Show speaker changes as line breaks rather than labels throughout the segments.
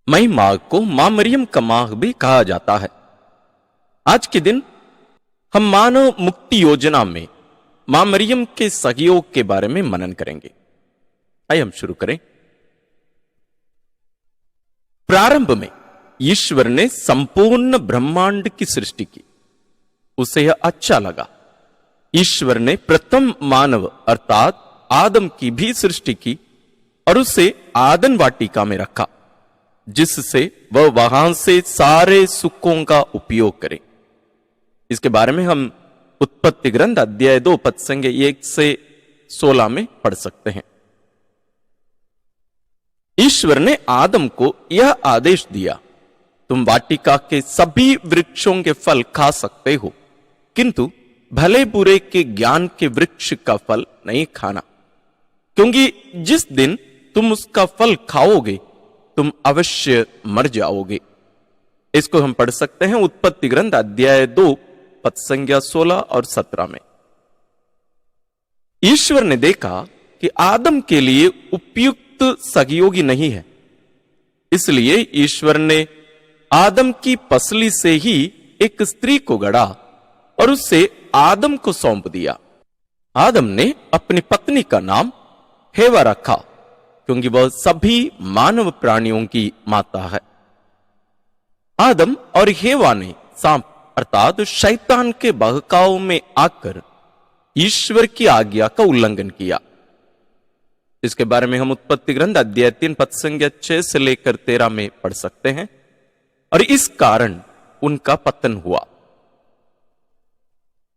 मई माह को मां मरियम का माह भी कहा जाता है। आज के दिन हम मानव मुक्ति योजना में मां मरियम के सहयोग के बारे में मनन करेंगे। आइए हम शुरू करें। प्रारंभ में ईश्वर ने संपूर्ण ब्रह्मांड की सृष्टि की। उसे यह अच्छा लगा। ईश्वर ने प्रथम मानव अर्थात आदम की भी सृष्टि की और उसे आदन वाटिका में रखा, जिससे वह वहां से सारे सुखों का उपयोग करे। इसके बारे में हम उत्पत्ति ग्रंथ अध्याय 2 पद संख्या 1 से 16 में पढ़ सकते हैं। ईश्वर ने आदम को यह आदेश दिया, तुम वाटिका के सभी वृक्षों के फल खा सकते हो, किंतु भले बुरे के ज्ञान के वृक्ष का फल नहीं खाना, क्योंकि जिस दिन तुम उसका फल खाओगे तुम अवश्य मर जाओगे। इसको हम पढ़ सकते हैं उत्पत्ति ग्रंथ अध्याय 2 पद संख्या 16 और 17 में। ईश्वर ने देखा कि आदम के लिए उपयुक्त सहयोगी नहीं है, इसलिए ईश्वर ने आदम की पसली से ही एक स्त्री को गढ़ा और उसे आदम को सौंप दिया। आदम ने अपनी पत्नी का नाम हेवा रखा, क्योंकि वह सभी मानव प्राणियों की माता है। आदम और हेवा ने सांप अर्थात शैतान के बहकाव में आकर ईश्वर की आज्ञा का उल्लंघन किया। इसके बारे में हम उत्पत्ति ग्रंथ अध्याय 3 पद संख्या 6 से लेकर 13 में पढ़ सकते हैं। और इस कारण उनका पतन हुआ।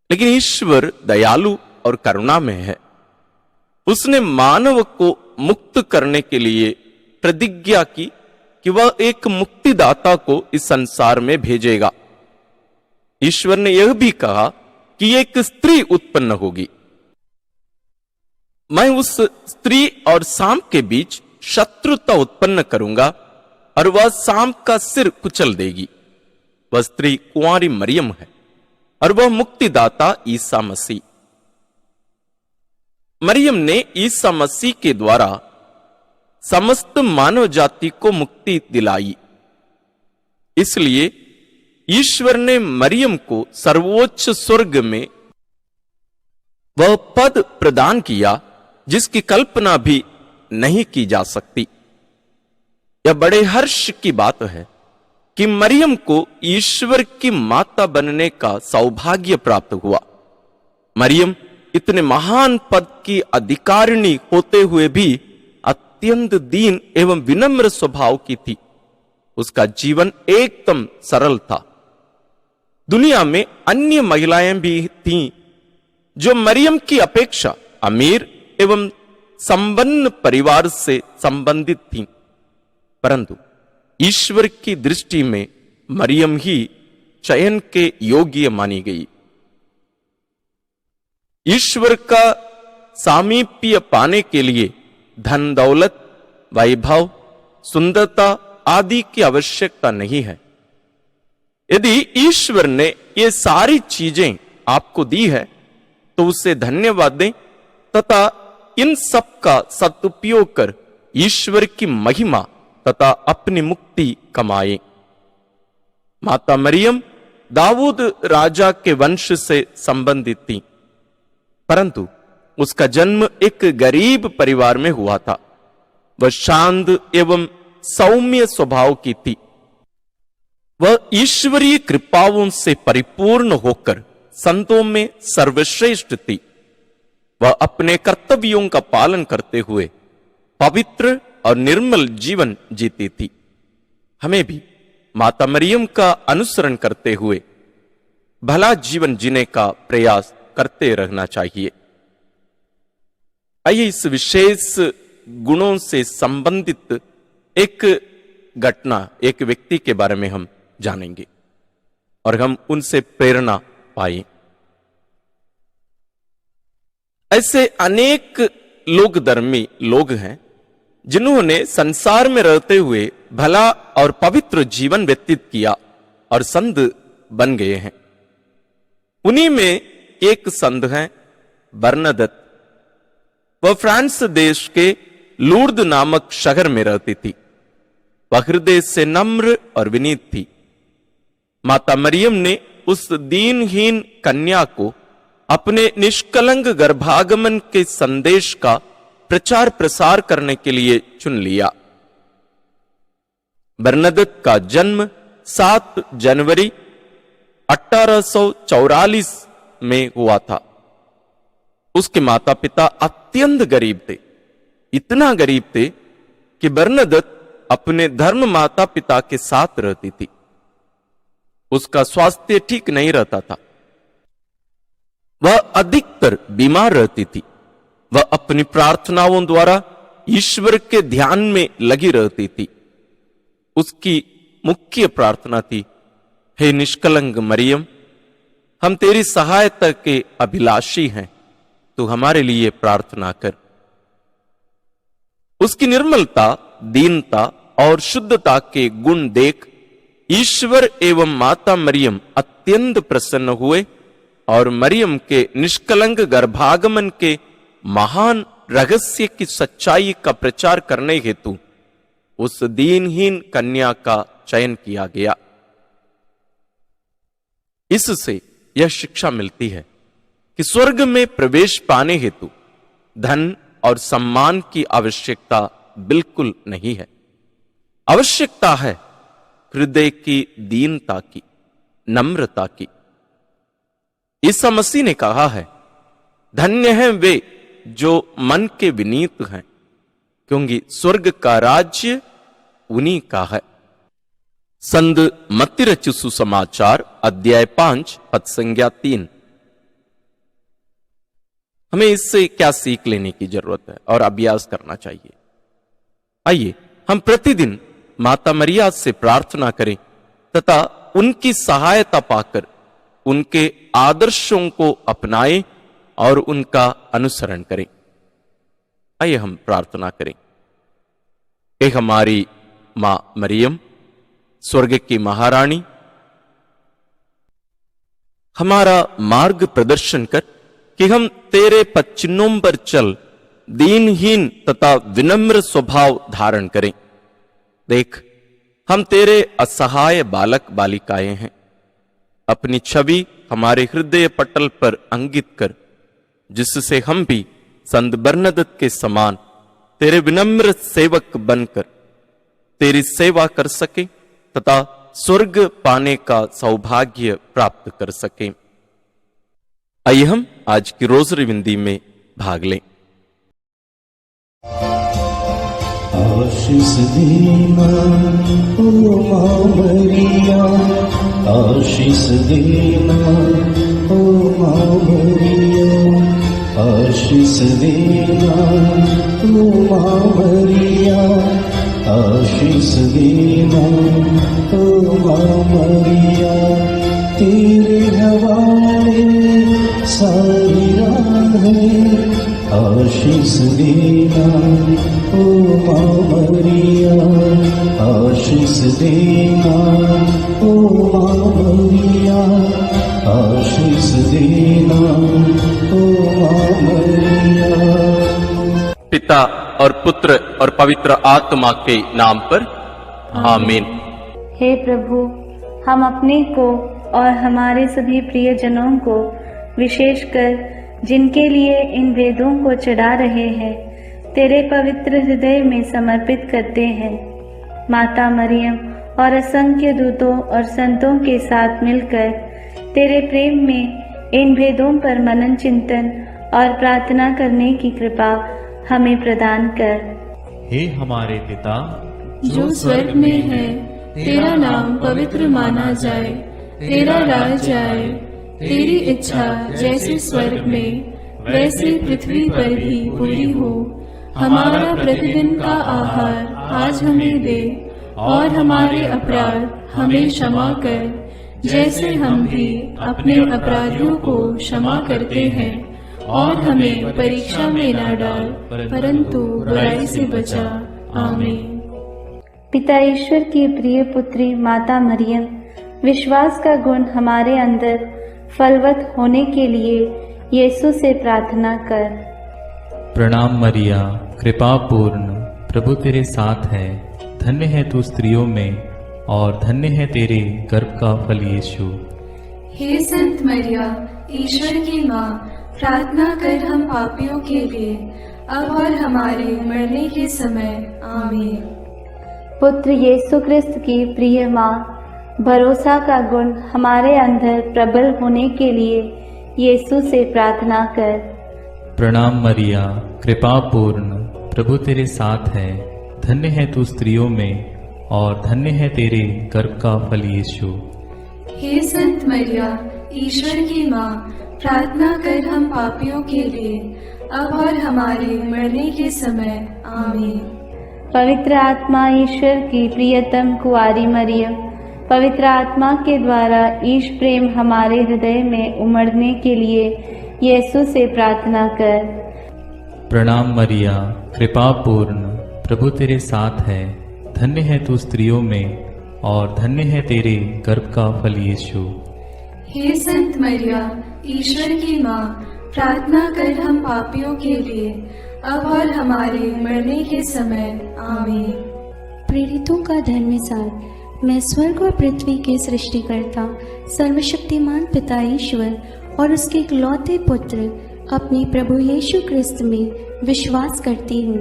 लेकिन ईश्वर दयालु और करुणामय है। उसने मानव को मुक्त करने के लिए प्रतिज्ञा की कि वह एक मुक्तिदाता को इस संसार में भेजेगा। ईश्वर ने यह भी कहा कि एक स्त्री उत्पन्न होगी। मैं उस स्त्री और सांप के बीच शत्रुता उत्पन्न करूंगा और वह सांप का सिर कुचल देगी। वह स्त्री कुंवारी मरियम है और वह मुक्तिदाता ईसा मसीह। मरियम ने ईसा मसीह के द्वारा समस्त मानव जाति को मुक्ति दिलाई। इसलिए ईश्वर ने मरियम को सर्वोच्च स्वर्ग में वह पद प्रदान किया जिसकी कल्पना भी नहीं की जा सकती। यह बड़े हर्ष की बात है कि मरियम को ईश्वर की माता बनने का सौभाग्य प्राप्त हुआ। मरियम इतने महान पद की अधिकारिणी होते हुए भी अत्यंत दीन एवं विनम्र स्वभाव की थी। उसका जीवन एकदम सरल था। दुनिया में अन्य महिलाएं भी थीं जो मरियम की अपेक्षा अमीर एवं संपन्न परिवार से संबंधित थीं, परंतु ईश्वर की दृष्टि में मरियम ही चयन के योग्य मानी गई। ईश्वर का सामीप्य पाने के लिए धन दौलत, वैभव, सुंदरता आदि की आवश्यकता नहीं है। यदि ईश्वर ने ये सारी चीजें आपको दी है तो उसे धन्यवाद दें तथा इन सब का सदुपयोग कर ईश्वर की महिमा तथा अपनी मुक्ति कमाए। माता मरियम दाऊद राजा के वंश से संबंधित थी, परंतु उसका जन्म एक गरीब परिवार में हुआ था। वह शांत एवं सौम्य स्वभाव की थी। वह ईश्वरीय कृपाओं से परिपूर्ण होकर संतों में सर्वश्रेष्ठ थी। वह अपने कर्तव्यों का पालन करते हुए पवित्र और निर्मल जीवन जीती थी। हमें भी माता मरियम का अनुसरण करते हुए भला जीवन जीने का प्रयास करते रहना चाहिए। आइए इस विशेष गुणों से संबंधित एक घटना, एक व्यक्ति के बारे में हम जानेंगे और हम उनसे प्रेरणा पाए। ऐसे अनेक लोक धर्मी लोग हैं जिन्होंने संसार में रहते हुए भला और पवित्र जीवन व्यतीत किया और संत बन गए हैं। उन्हीं में एक संत हैं बर्नादत्त। वह फ्रांस देश के लूर्द नामक शहर में रहती थी। वह हृदय से नम्र और विनीत थी। माता मरियम ने उस दीनहीन कन्या को अपने निष्कलंक गर्भागमन के संदेश का प्रचार प्रसार करने के लिए चुन लिया। बरनदत का जन्म 7 जनवरी 1844 में हुआ था। उसके माता पिता अत्यंत गरीब थे, इतना गरीब थे कि बरनदत अपने धर्म माता पिता के साथ रहती थी। उसका स्वास्थ्य ठीक नहीं रहता था, वह अधिकतर बीमार रहती थी। वह अपनी प्रार्थनाओं द्वारा ईश्वर के ध्यान में लगी रहती थी। उसकी मुख्य प्रार्थना थी, हे निष्कलंक मरियम, हम तेरी सहायता के अभिलाषी हैं, तू हमारे लिए प्रार्थना कर। उसकी निर्मलता, दीनता और शुद्धता के गुण देख ईश्वर एवं माता मरियम अत्यंत प्रसन्न हुए और मरियम के निष्कलंक गर्भागमन के महान रहस्य की सच्चाई का प्रचार करने हेतु उस दीनहीन कन्या का चयन किया गया। इससे यह शिक्षा मिलती है कि स्वर्ग में प्रवेश पाने हेतु धन और सम्मान की आवश्यकता बिल्कुल नहीं है। आवश्यकता है हृदय की दीनता की, नम्रता की। ईसा मसीह ने कहा है, धन्य हैं वे जो मन के विनीत हैं, क्योंकि स्वर्ग का राज्य उन्हीं का है। संत मत्ती रचित सुसमाचार अध्याय 5 पद संज्ञा 3। हमें इससे क्या सीख लेने की जरूरत है और अभ्यास करना चाहिए? आइए हम प्रतिदिन माता मरिया से प्रार्थना करें तथा उनकी सहायता पाकर उनके आदर्शों को अपनाएं और उनका अनुसरण करें। आइए हम प्रार्थना करें। हे हमारी मां मरियम, स्वर्ग की महारानी, हमारा मार्ग प्रदर्शन कर कि हम तेरे पद चिन्हों पर चल दीनहीन तथा विनम्र स्वभाव धारण करें। देख, हम तेरे असहाय बालक बालिकाएं हैं। अपनी छवि हमारे हृदय पटल पर अंकित कर, जिससे हम भी संत बरनदत के समान तेरे विनम्र सेवक बनकर तेरी सेवा कर सके तथा स्वर्ग पाने का सौभाग्य प्राप्त कर सके। आइए हम आज की रोजरी विंदी में भाग लें।
आशीष देना ओ मां मरिया, आशीष देना ओ मां मरिया, आशीष देना ओ मां मरिया, आशीष देना ओ मां मरिया। तेरे हवाले सारी राहें, आशीष देना ओ मां मरिया, आशीष देना ओ मां मरिया, आशीष देना ओ मां मरिया।
पिता और पुत्र और पवित्र आत्मा के नाम पर आमीन।
हे प्रभु, हम अपने को और हमारे सभी प्रियजनों को, विशेषकर जिनके लिए इन वेदों को चढ़ा रहे हैं, तेरे पवित्र हृदय में समर्पित करते हैं। माता मरियम और असंख्य दूतों और संतों के साथ मिलकर तेरे प्रेम में इन भेदों पर मनन चिंतन और प्रार्थना करने की कृपा हमें प्रदान कर।
हे हमारे पिता
जो स्वर्ग में है, तेरा नाम पवित्र माना जाए, तेरा राज आए, तेरी इच्छा जैसे स्वर्ग में वैसे पृथ्वी पर भी पूरी हो। हमारा प्रतिदिन का आहार आज हमें दे, और हमारे अपराध हमें क्षमा कर, जैसे हम भी अपने अपराधियों को क्षमा करते हैं, और हमें परीक्षा में न डाल, परंतु बुराई से बचा। आमीन।
पिता ईश्वर की प्रिय पुत्री माता मरियम, विश्वास का गुण हमारे अंदर फलवत होने के लिए यीशु से प्रार्थना कर।
प्रणाम मरिया, कृपा पूर्ण, प्रभु तेरे साथ है, धन्य है तू स्त्रियों में और धन्य है तेरे गर्भ का फल यीशु।
हे संत मरिया, ईश्वर की माँ, प्रार्थना कर हम पापियों के लिए, अब और हमारे मरने के समय। आमीन।
पुत्र यीशु क्रिस्त की प्रिय माँ, भरोसा का गुण हमारे अंदर प्रबल होने के लिए यीशु से प्रार्थना कर।
प्रणाम मरिया, कृपा पूर्ण, प्रभु तेरे साथ है, धन्य है तू स्त्रियों में और धन्य है तेरे गर्भ का फल यीशु।
हे संत मरिया, ईश्वर की माँ, प्रार्थना कर हम पापियों के लिए, अब और हमारे मरने के समय। आमीन।
पवित्र आत्मा ईश्वर की प्रियतम कुंवारी मरियम, पवित्र आत्मा के द्वारा ईश प्रेम हमारे हृदय में उमड़ने के लिए यीशु से प्रार्थना कर।
प्रणाम मरिया, कृपा पूर्ण, प्रभु तेरे साथ है, धन्य है तू स्त्रियों में और धन्य है तेरे गर्भ का फल यीशु।
हे संत मरिया, ईश्वर की माँ, प्रार्थना कर हम पापियों के लिए, अब और हमारे मरने के समय। आमीन।
प्रेरितों का धर्मसार। मैं स्वर्ग और पृथ्वी के सृष्टिकर्ता सर्वशक्तिमान पिता ईश्वर और उसके इकलौते पुत्र अपने प्रभु यीशु क्रिस्त में विश्वास करती हूँ,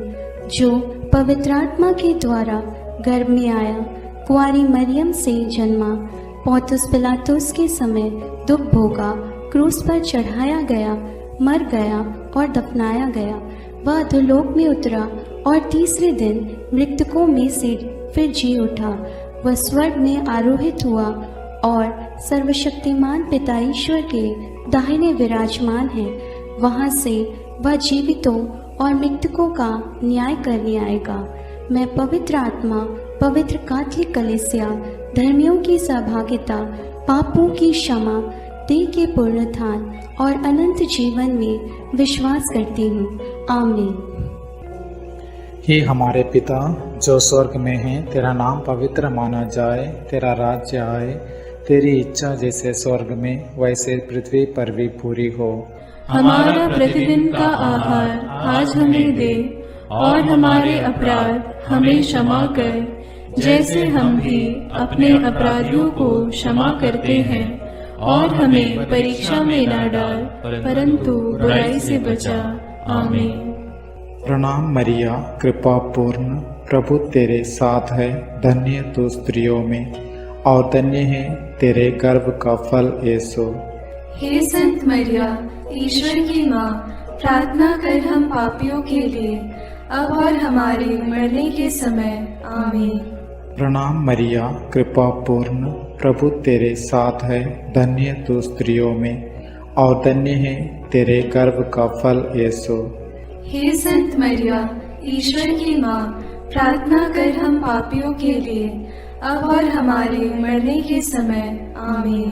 जो पवित्र आत्मा के द्वारा गर्भ में आया, कुंवारी मरियम से जन्मा, पौंतुस पिलातुस के समय दुख भोगा, क्रूस पर चढ़ाया गया, मर गया और दफनाया गया। वह अधोलोक में उतरा और तीसरे दिन मृतकों में से फिर जी उठा। वह स्वर्ग में आरोहित हुआ और सर्वशक्तिमान पिता ईश्वर के दाहिने विराजमान है। वहां से वह जीवितों और मृतकों का न्याय करने आएगा। मैं पवित्र आत्मा, पवित्र कैथोलिक कलीसिया, धर्मियों की सहभागिता, पापों की क्षमा, देह के पुनरुत्थान और अनंत जीवन में विश्वास करती हूँ। आमीन।
हे हमारे पिता जो स्वर्ग में है, तेरा नाम पवित्र माना जाए, तेरा राज्य आए, तेरी इच्छा जैसे स्वर्ग में वैसे पृथ्वी पर भी पूरी हो।
हमारा प्रतिदिन का आहार आज हमें दे और हमारे अपराध हमें क्षमा कर, जैसे हम भी अपने अपराधियों को क्षमा करते हैं, और हमें परीक्षा में न डाल, परंतु बुराई से बचा। आमीन।
प्रणाम मरिया, कृपा पूर्ण, प्रभु तेरे साथ है, धन्य तू स्त्रियों में और धन्य है तेरे गर्भ का फल यीशु।
हे संत मरिया, ईश्वर की माँ, प्रार्थना कर हम पापियों के लिए, अब और हमारे मरने के समय। आमीन।
प्रणाम मरिया, कृपा पूर्ण, प्रभु तेरे साथ है, धन्य तू स्त्रियों में और धन्य है तेरे गर्भ का फल यीशु।
हे संत मरिया, ईश्वर की माँ, प्रार्थना कर हम पापियों के लिए, अब और हमारे मरने के समय। आमीन।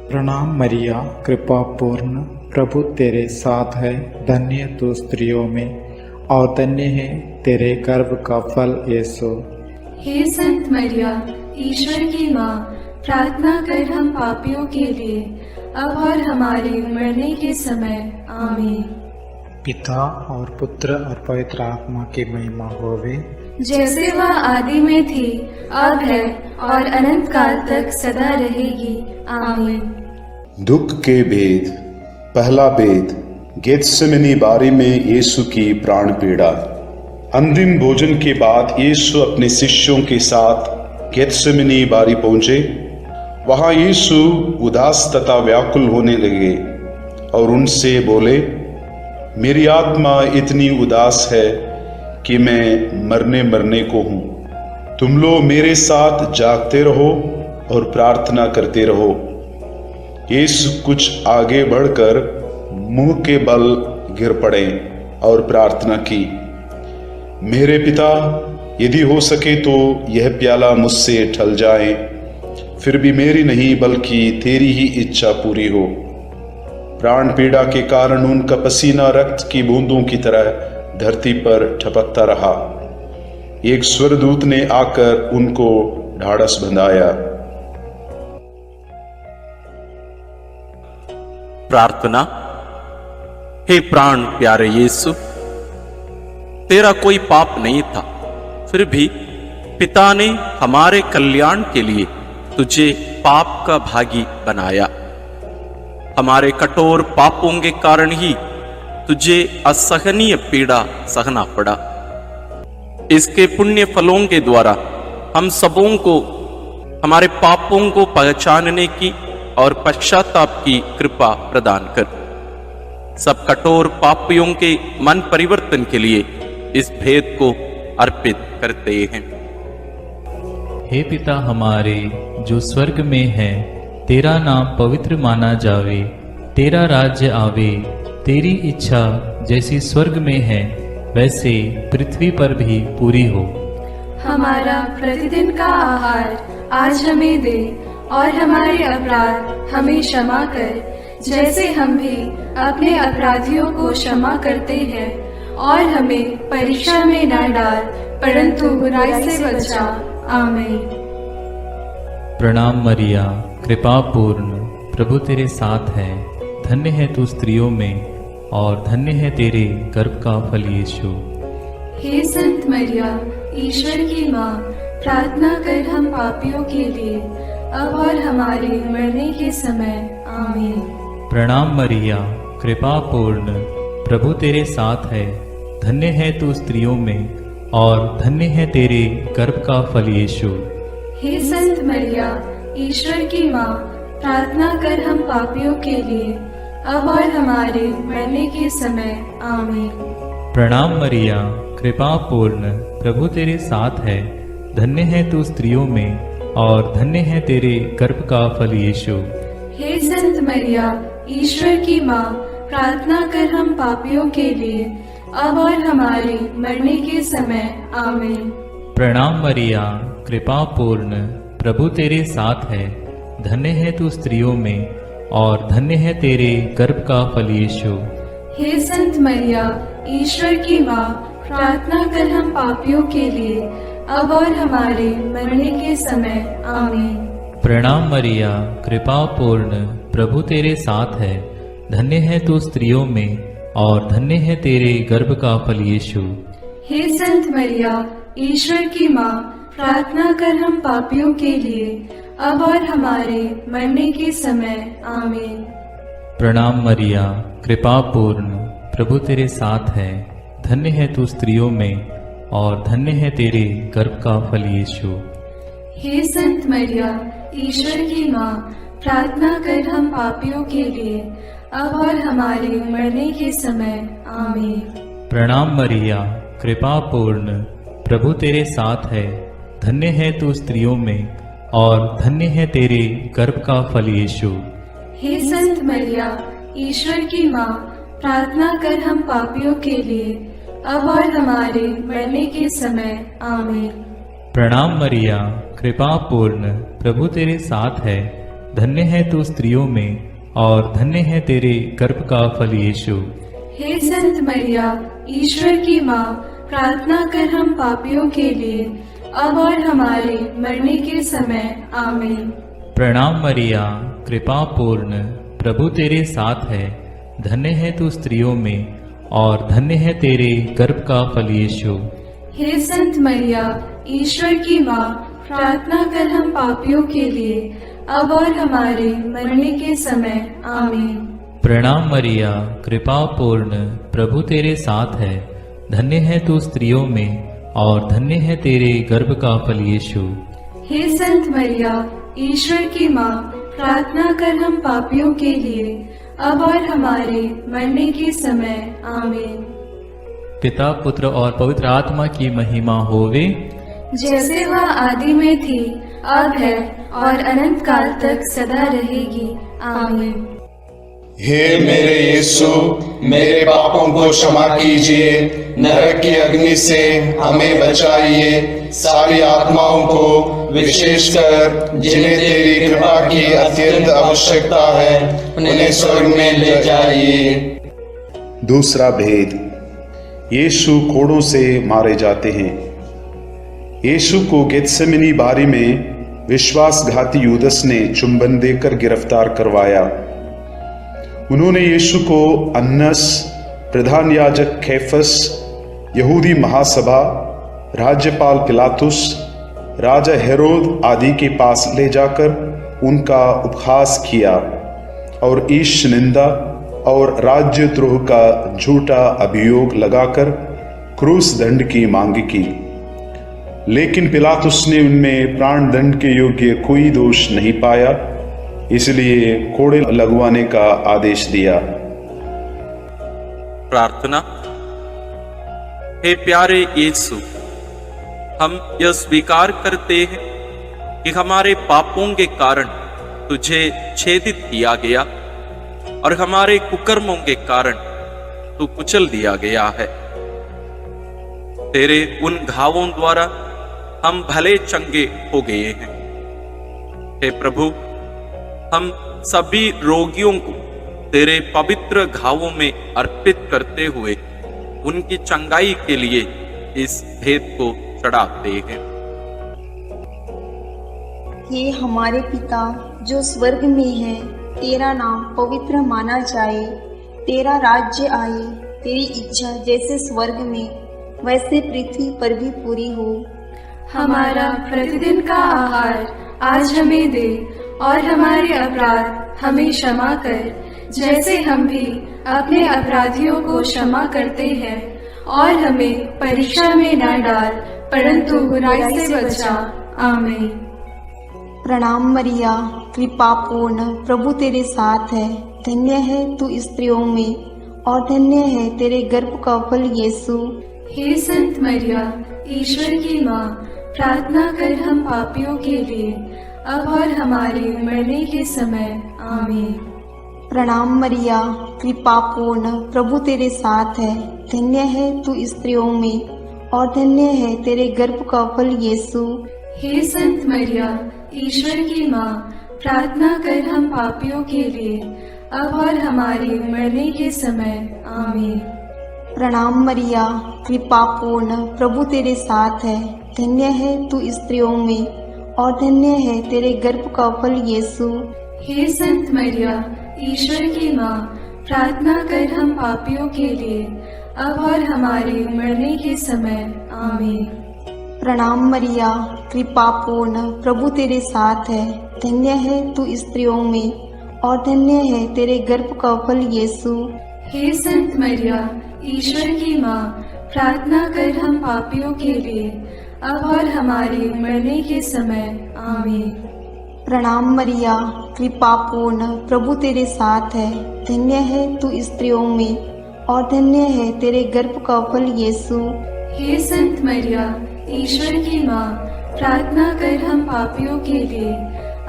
प्रणाम मरिया, कृपा पूर्ण, प्रभु तेरे साथ है, धन्य तू स्त्रियों में और धन्य है तेरे गर्भ का फल यीशु।
हे संत मरिया, ईश्वर की माँ, प्रार्थना कर हम पापियों के लिए, अब और हमारे मरने के समय। आमीन।
पिता और पुत्र और पवित्र आत्मा की महिमा होवे,
जैसे वह आदि में थी, अब है और अनंत काल तक सदा रहेगी। आमीन।
दुख के भेद। पहला भेद, गेत्सेमनी बारी में यीशु की प्राण पीड़ा। अंतिम भोजन के बाद यीशु अपने शिष्यों के साथ गेत्सेमनी बारी पहुंचे। वहां यीशु उदास तथा व्याकुल होने लगे और उनसे बोले, मेरी आत्मा इतनी उदास है कि मैं मरने को हूं। तुम लोग मेरे साथ जागते रहो और प्रार्थना करते रहो। यीशु कुछ आगे बढ़कर मुंह के बल गिर पड़े और प्रार्थना की, मेरे पिता, यदि हो सके तो यह प्याला मुझसे टल जाए, फिर भी मेरी नहीं बल्कि तेरी ही इच्छा पूरी हो। प्राण पीड़ा के कारण उनका पसीना रक्त की बूंदों की तरह धरती पर ठपकता रहा। एक स्वर्गदूत ने आकर उनको ढाढ़स बंधाया।
प्रार्थना। हे प्राण प्यारे यीशु, तेरा कोई पाप नहीं था, फिर भी पिता ने हमारे कल्याण के लिए तुझे पाप का भागी बनाया। हमारे कठोर पापों के कारण ही तुझे असहनीय पीड़ा सहना पड़ा। इसके पुण्य फलों के द्वारा हम सबों को हमारे पापों को पहचानने की और पश्चाताप की कृपा प्रदान कर। सब कठोर पापियों के मन परिवर्तन के लिए इस भेद को अर्पित करते हैं।
हे पिता हमारे जो स्वर्ग में है, तेरा नाम पवित्र माना जावे, तेरा राज्य आवे, तेरी इच्छा जैसी स्वर्ग में है वैसे पृथ्वी पर भी पूरी हो।
हमारा प्रतिदिन का आहार आज हमें दे, और हमारे अपराध हमें क्षमा कर, जैसे हम भी अपने अपराधियों को क्षमा करते हैं, और हमें परीक्षा में न डाल, परंतु बुराई से बचा। आमीन।
प्रणाम मरिया, कृपा पूर्ण, प्रभु तेरे साथ है, धन्य है तू स्त्रियों में और धन्य है तेरे गर्भ का फल यीशु।
हे संत मरिया, ईश्वर की माँ, प्रार्थना कर हम पापियों के लिए, अब और हमारे मरने के समय। आमीन।
प्रणाम मरिया, कृपा पूर्ण, प्रभु तेरे साथ है, धन्य है तू स्त्रियों में और धन्य है तेरे गर्भ का फल यीशु।
हे संत मरिया, ईश्वर की माँ, प्रार्थना कर हम पापियों के लिए, अब और हमारे मरने के समय। आमीन।
प्रणाम मरिया, कृपा पूर्ण, प्रभु तेरे साथ है, धन्य है तू स्त्रियों में और धन्य है तेरे गर्भ का फल यीशु।
हे संत मरिया, ईश्वर की माँ, प्रार्थना कर हम पापियों के लिए, अब और हमारे मरने के समय। आमीन।
प्रणाम मरिया, कृपा पूर्ण, प्रभु तेरे साथ है, धन्य है तू स्त्रियों में और धन्य है तेरे गर्भ का फल यीशु।
हे संत मरिया, ईश्वर की माँ, प्रार्थना कर हम पापियों के लिए, अब और हमारे मरने के समय। आमीन।
प्रणाम मरिया, कृपा पूर्ण, प्रभु तेरे साथ है, धन्य है तू स्त्रियों में और धन्य है तेरे गर्भ का फल यीशु।
हे संत मरिया, ईश्वर की माँ, प्रार्थना कर हम पापियों के लिए, अब और हमारे मरने के समय। आमीन।
प्रणाम मरिया, कृपा पूर्ण, प्रभु तेरे साथ है, धन्य है तू स्त्रियों में और धन्य है तेरे गर्भ का फल यीशु।
हे संत मरिया, ईश्वर की माँ, प्रार्थना कर हम पापियों के लिए, अब और हमारे मरने के समय। आमीन।
प्रणाम मरिया, कृपा पूर्ण, प्रभु तेरे साथ है, धन्य है तू स्त्रियों में और धन्य है तेरे गर्भ का फल यीशु।
हे संत मरिया, ईश्वर की माँ, प्रार्थना कर हम पापियों के लिए, अब और हमारे मरने के समय। आमीन।
प्रणाम मरिया, कृपा पूर्ण, प्रभु तेरे साथ है, धन्य है तू स्त्रियों में और धन्य है तेरे गर्भ का फल यीशु।
हे संत मरिया, ईश्वर की माँ, प्रार्थना कर हम पापियों के लिए, अब और हमारे मरने के समय। आमीन।
प्रणाम मरिया, कृपा पूर्ण, प्रभु तेरे साथ है, धन्य है तू स्त्रियों में और धन्य है तेरे गर्भ का फल यीशु।
हे संत मरिया, ईश्वर की माँ, प्रार्थना कर हम पापियों के लिए, अब और हमारे मरने के समय। आमीन।
प्रणाम मरिया, कृपा पूर्ण, प्रभु तेरे साथ है, धन्य है तू स्त्रियों में और धन्य है तेरे गर्भ का फल यीशु।
हे संत मरिया, ईश्वर की माँ, प्रार्थना कर हम पापियों के लिए, अब और हमारे मरने के समय। आमीन।
पिता, पुत्र और पवित्र आत्मा की महिमा होवे,
जैसे वह आदि में थी, अब है और अनंत काल तक सदा रहेगी। आमीन।
हे मेरे यीशु, मेरे पापों को क्षमा कीजिए, नरक की अग्नि से हमें बचाइए, सारी आत्माओं को विशेषकर जिन्हें तेरी कृपा की अत्यंत आवश्यकता है उन्हें स्वर्ग में ले जाइए।
दूसरा भेद, यीशु कोड़ों से मारे जाते हैं। यीशु को गेत्सेमनी बारी में विश्वासघाती यूदस ने चुंबन देकर गिरफ्तार करवाया। उन्होंने यीशु को अन्नस, प्रधान याजक कैफस, यहूदी महासभा, राज्यपाल पिलातुस राजा हेरोद आदि के पास ले जाकर उनका उपहास किया और ईश निंदा और राज्यद्रोह का झूठा अभियोग लगाकर क्रूस दंड की मांग की। लेकिन पिलातुस ने उनमें प्राण दंड के योग्य कोई दोष नहीं पाया, इसलिए कोड़े लगवाने का आदेश दिया।
प्रार्थना। हे प्यारे यीशु, हम यह स्वीकार करते हैं कि हमारे पापों के कारण तुझे छेदित किया गया और हमारे कुकर्मों के कारण तू कुचल दिया गया है। तेरे उन घावों द्वारा हम भले चंगे हो गए हैं। हे प्रभु, हम सभी रोगियों को तेरे पवित्र घावों में अर्पित करते हुए उनकी चंगाई के लिए इस भेद को चढ़ाते हैं।
हे हमारे पिता जो स्वर्ग में है, तेरा नाम पवित्र माना जाए, तेरा राज्य आए, तेरी इच्छा जैसे स्वर्ग में वैसे पृथ्वी पर भी पूरी हो।
हमारा प्रतिदिन का आहार आज हमें दे और हमारे अपराध हमें क्षमा कर, जैसे हम भी अपने अपराधियों को क्षमा करते हैं, और हमें परीक्षा में न डाल परंतु बुराई से बचा। आमीन।
प्रणाम मरिया, कृपा पूर्ण, प्रभु तेरे साथ है, धन्य है तू स्त्रियों में और धन्य है तेरे गर्भ का फल यीशु।
हे संत मरिया, ईश्वर की माँ, प्रार्थना कर हम पापियों के लिए अब और हमारे मरने के समय। आमीन।
प्रणाम मरिया, कृपा पूर्ण, प्रभु तेरे साथ है, धन्य है तू स्त्रियों में और धन्य है तेरे गर्भ का फल यीशु।
हे संत मरिया, ईश्वर की माँ, प्रार्थना कर हम पापियों के लिए अब और हमारे मरने के समय। आमीन।
प्रणाम मरिया, कृपा पूर्ण, प्रभु तेरे साथ है, धन्य है तू स्त्रियों में और धन्य है तेरे गर्भ का फल यीशु।
हे संत मरिया, ईश्वर की माँ, प्रार्थना कर हम पापियों के लिए अब और हमारे मरने के समय। आमीन।
प्रणाम मरिया, कृपा पूर्ण, प्रभु तेरे साथ है, धन्य है तू स्त्रियों में और धन्य है तेरे गर्भ का फल यीशु।
हे संत मरिया, ईश्वर की माँ, प्रार्थना कर हम पापियों के लिए अब और हमारे मरने के समय। आमीन।
प्रणाम मरिया, कृपा पूर्ण, प्रभु तेरे साथ है, धन्य है तू स्त्रियों में और धन्य है तेरे गर्भ का फल यीशु।
हे संत मरिया, ईश्वर की माँ, प्रार्थना कर हम पापियों के लिए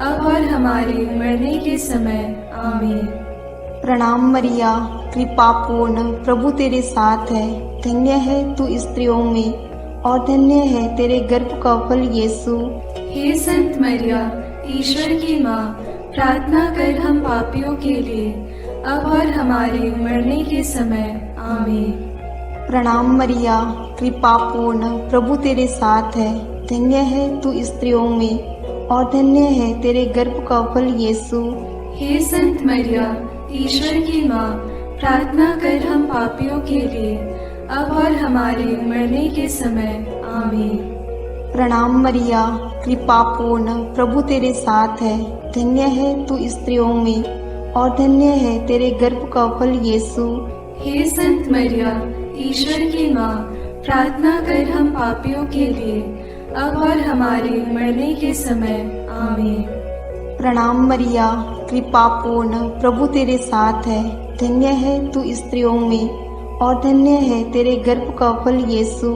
अब और हमारे मरने के समय। आमीन।
प्रणाम मरिया, कृपा पूर्ण, प्रभु तेरे साथ है, धन्य है तू स्त्रियों में और धन्य है तेरे गर्भ का फल यीशु।
हे संत मरिया, ईश्वर की माँ, प्रार्थना कर हम पापियों के लिए अब और हमारे मरने के समय। आमीन।
प्रणाम मरिया, कृपा पूर्ण, प्रभु तेरे साथ है, धन्य है तू स्त्रियों में और धन्य है तेरे गर्भ का फल यीशु।
हे संत मरिया, ईश्वर की माँ, प्रार्थना कर हम पापियों के लिए अब और हमारे मरने के समय। आमीन।
प्रणाम मरिया, कृपा पूर्ण, प्रभु तेरे साथ है, धन्य है तू स्त्रियों में और धन्य है तेरे गर्भ का फल यीशु।
हे संत मरिया, ईश्वर की माँ, प्रार्थना कर हम पापियों के लिए अब और हमारे मरने के समय। आमीन।
प्रणाम मरिया, कृपा पूर्ण, प्रभु तेरे साथ है, धन्य है तू स्त्रियों में और धन्य है तेरे गर्भ का फल यीशु।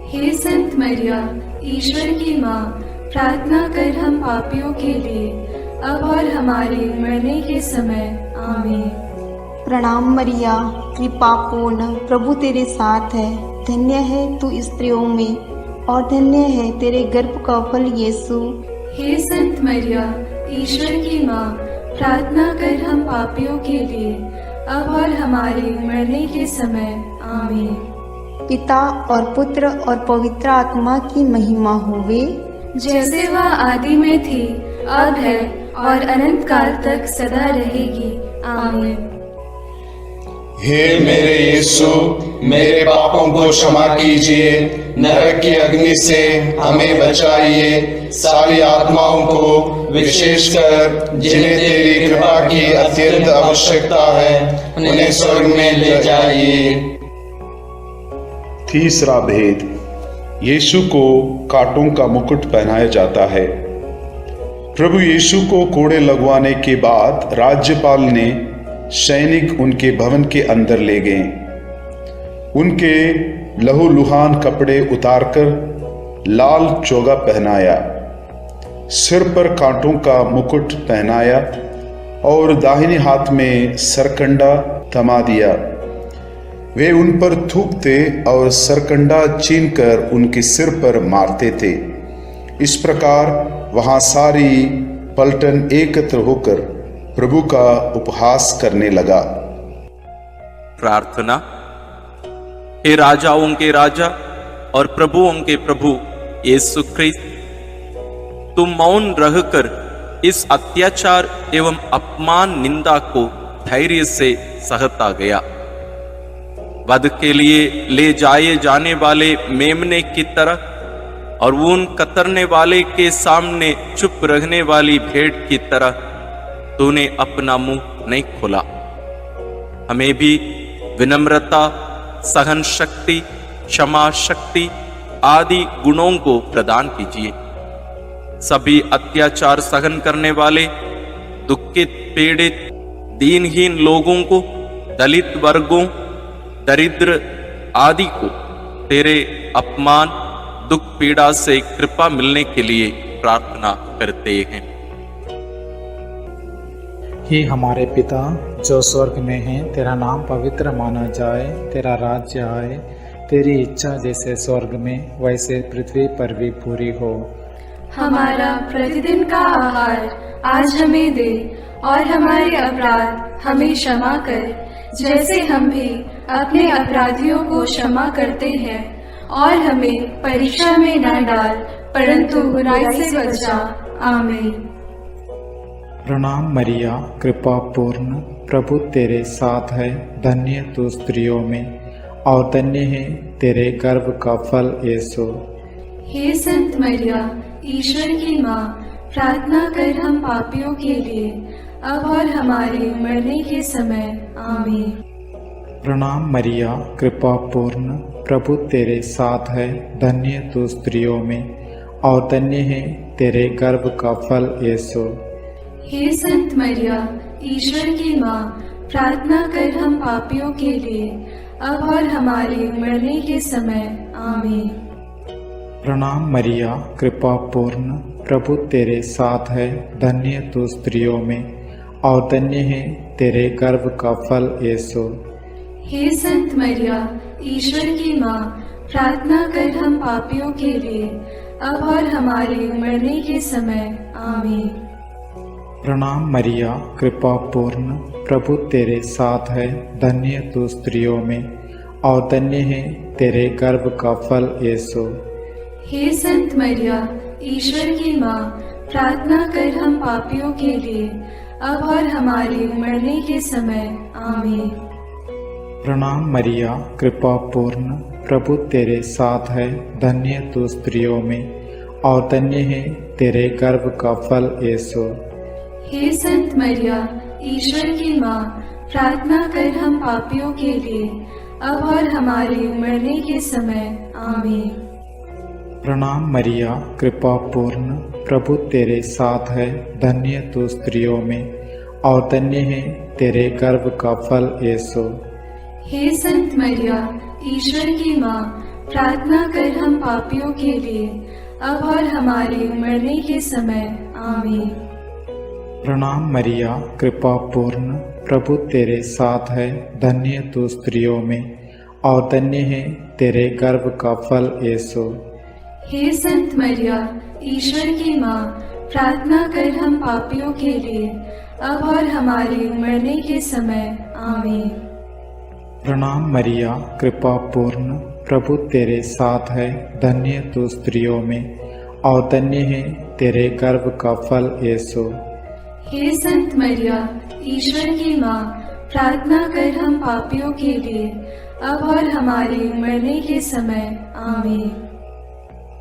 हे संत मरिया, ईश्वर की माँ, प्रार्थना कर हम पापियों के लिए अब और हमारे मरने के समय। आमीन।
प्रणाम मरिया, कृपा पूर्ण, प्रभु तेरे साथ है, धन्य है तू स्त्रियों में और धन्य है तेरे गर्भ का फल यीशु।
हे संत मरिया, ईश्वर की माँ, प्रार्थना कर हम पापियों के लिए अब और हमारे मरने के समय। आमीन।
पिता और पुत्र और पवित्र आत्मा की महिमा होवे,
जैसे वह आदि में थी, अब है और अनंत काल तक सदा रहेगी। आमीन।
हे मेरे यीशु, मेरे पापों को क्षमा कीजिए, नरक की अग्नि से हमें बचाइए। सारी आत्माओं को विशेषकर जिन्हें तेरी कृपा की अत्यंत आवश्यकता है उन्हें स्वर्ग में ले जाइए।
तीसरा भेद, यीशु को कांटों का मुकुट पहनाया जाता है। प्रभु यीशु को कोड़े लगवाने के बाद राज्यपाल ने सैनिक उनके भवन के अंदर ले गए। उनके लहूलुहान कपड़े उतारकर लाल चोगा पहनाया, सिर पर कांटों का मुकुट पहनाया और दाहिने हाथ में सरकंडा थमा दिया। वे उन पर थूकते और सरकंडा छीनकर उनके सिर पर मारते थे। इस प्रकार वहां सारी पलटन एकत्र होकर प्रभु का उपहास करने लगा।
प्रार्थना। हे राजाओं के राजा और प्रभुओं के प्रभु यीशु ख्रिस्त, तुम मौन रहकर इस अत्याचार एवं अपमान निंदा को धैर्य से सहता गया। वध के लिए ले जाए जाने वाले मेमने की तरह और ऊन कतरने वाले के सामने चुप रहने वाली भेड़ की तरह तूने अपना मुंह नहीं खोला। हमें भी विनम्रता, सहन शक्ति, क्षमा शक्ति आदि गुणों को प्रदान कीजिए। सभी अत्याचार सहन करने वाले, दुखित, पीड़ित, दीनहीन लोगों को, दलित वर्गों, दरिद्र आदि को तेरे अपमान, दुख, पीड़ा से कृपा मिलने के लिए प्रार्थना करते हैं।
हे हमारे पिता जो स्वर्ग में है, तेरा नाम पवित्र माना जाए, तेरा राज्य आए, तेरी इच्छा जैसे स्वर्ग में वैसे पृथ्वी पर भी पूरी हो।
हमारा प्रतिदिन का आहार आज हमें दे और हमारे अपराध हमें क्षमा कर, जैसे हम भी अपने अपराधियों को क्षमा करते हैं, और हमें परीक्षा में न डाल परंतु बुराई से बचा। आमीन।
प्रणाम मरिया, कृपा पूर्ण, प्रभु तेरे साथ है, धन्य तू स्त्रियों में और धन्य है तेरे गर्भ का फल यीशु।
हे संत मरिया, ईश्वर की माँ, प्रार्थना कर हम पापियों के लिए अब और हमारे मरने के समय। आमीन।
प्रणाम मरिया, कृपा पूर्ण, प्रभु तेरे साथ है, धन्य तू स्त्रियों में और धन्य है तेरे गर्भ का फल यीशु।
हे संत मरिया, ईश्वर की माँ, प्रार्थना कर हम पापियों के लिए अब और हमारे मरने के समय। आमीन।
प्रणाम मरिया, कृपा पूर्ण, प्रभु तेरे साथ है, धन्य तू स्त्रियों में और धन्य है तेरे गर्भ का फल यीशु।
हे संत मरिया, ईश्वर की माँ, प्रार्थना कर हम पापियों के लिए अब और हमारे मरने के समय। आमीन।
प्रणाम मरिया, कृपा पूर्ण, प्रभु तेरे साथ है, धन्य तू स्त्रियों में और धन्य है तेरे गर्भ का फल यीशु।
हे संत मरिया, ईश्वर की माँ, प्रार्थना कर हम पापियों के लिए अब और हमारे मरने के समय। आमीन।
प्रणाम मरिया, कृपा पूर्ण, प्रभु तेरे साथ है, धन्य तू स्त्रियों में और धन्य है तेरे गर्भ का फल यीशु।
हे संत मरिया, ईश्वर की माँ, प्रार्थना कर हम पापियों के लिए अब और हमारे मरने के समय। आमीन।
प्रणाम मरिया, कृपा पूर्ण, प्रभु तेरे साथ है, धन्य तू स्त्रियों में और धन्य है तेरे गर्भ का फल यीशु।
हे संत मरिया, ईश्वर की माँ, प्रार्थना कर हम पापियों के लिए अब और हमारे मरने के समय। आमीन।
प्रणाम मरिया, कृपा पूर्ण, प्रभु तेरे साथ है, धन्य तू स्त्रियों में और धन्य है तेरे गर्भ का फल यीशु।
हे संत मरिया, ईश्वर की माँ, प्रार्थना कर हम पापियों के लिए अब और हमारे मरने के समय। आमीन।
प्रणाम मरिया, कृपा पूर्ण, प्रभु तेरे साथ है, धन्य तू स्त्रियों में और धन्य है तेरे गर्भ का फल यीशु।
हे संत मरिया, ईश्वर की माँ, प्रार्थना कर हम पापियों के लिए अब और हमारे मरने के समय आमीन।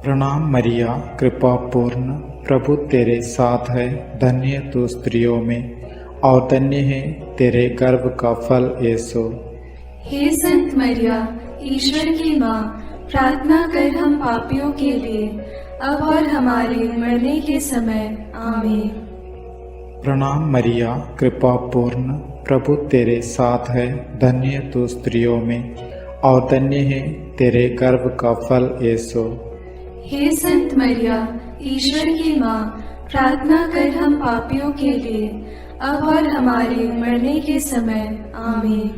प्रणाम मरिया, कृपा पूर्ण, प्रभु तेरे साथ है। धन्य तू स्त्रियों में और धन्य है तेरे गर्भ का फल यीशु।
हे संत मरिया, ईश्वर की माँ, प्रार्थना कर हम पापियों के लिए, अब और हमारे मरने के समय आमीन।
प्रणाम मरिया, कृपा पूर्ण, प्रभु तेरे साथ है। धन्य तू स्त्रियों में और धन्य है तेरे गर्भ का फल यीशु।
हे संत मरिया, ईश्वर की माँ, प्रार्थना कर हम पापियों के लिए, अब और हमारे मरने के समय आमीन।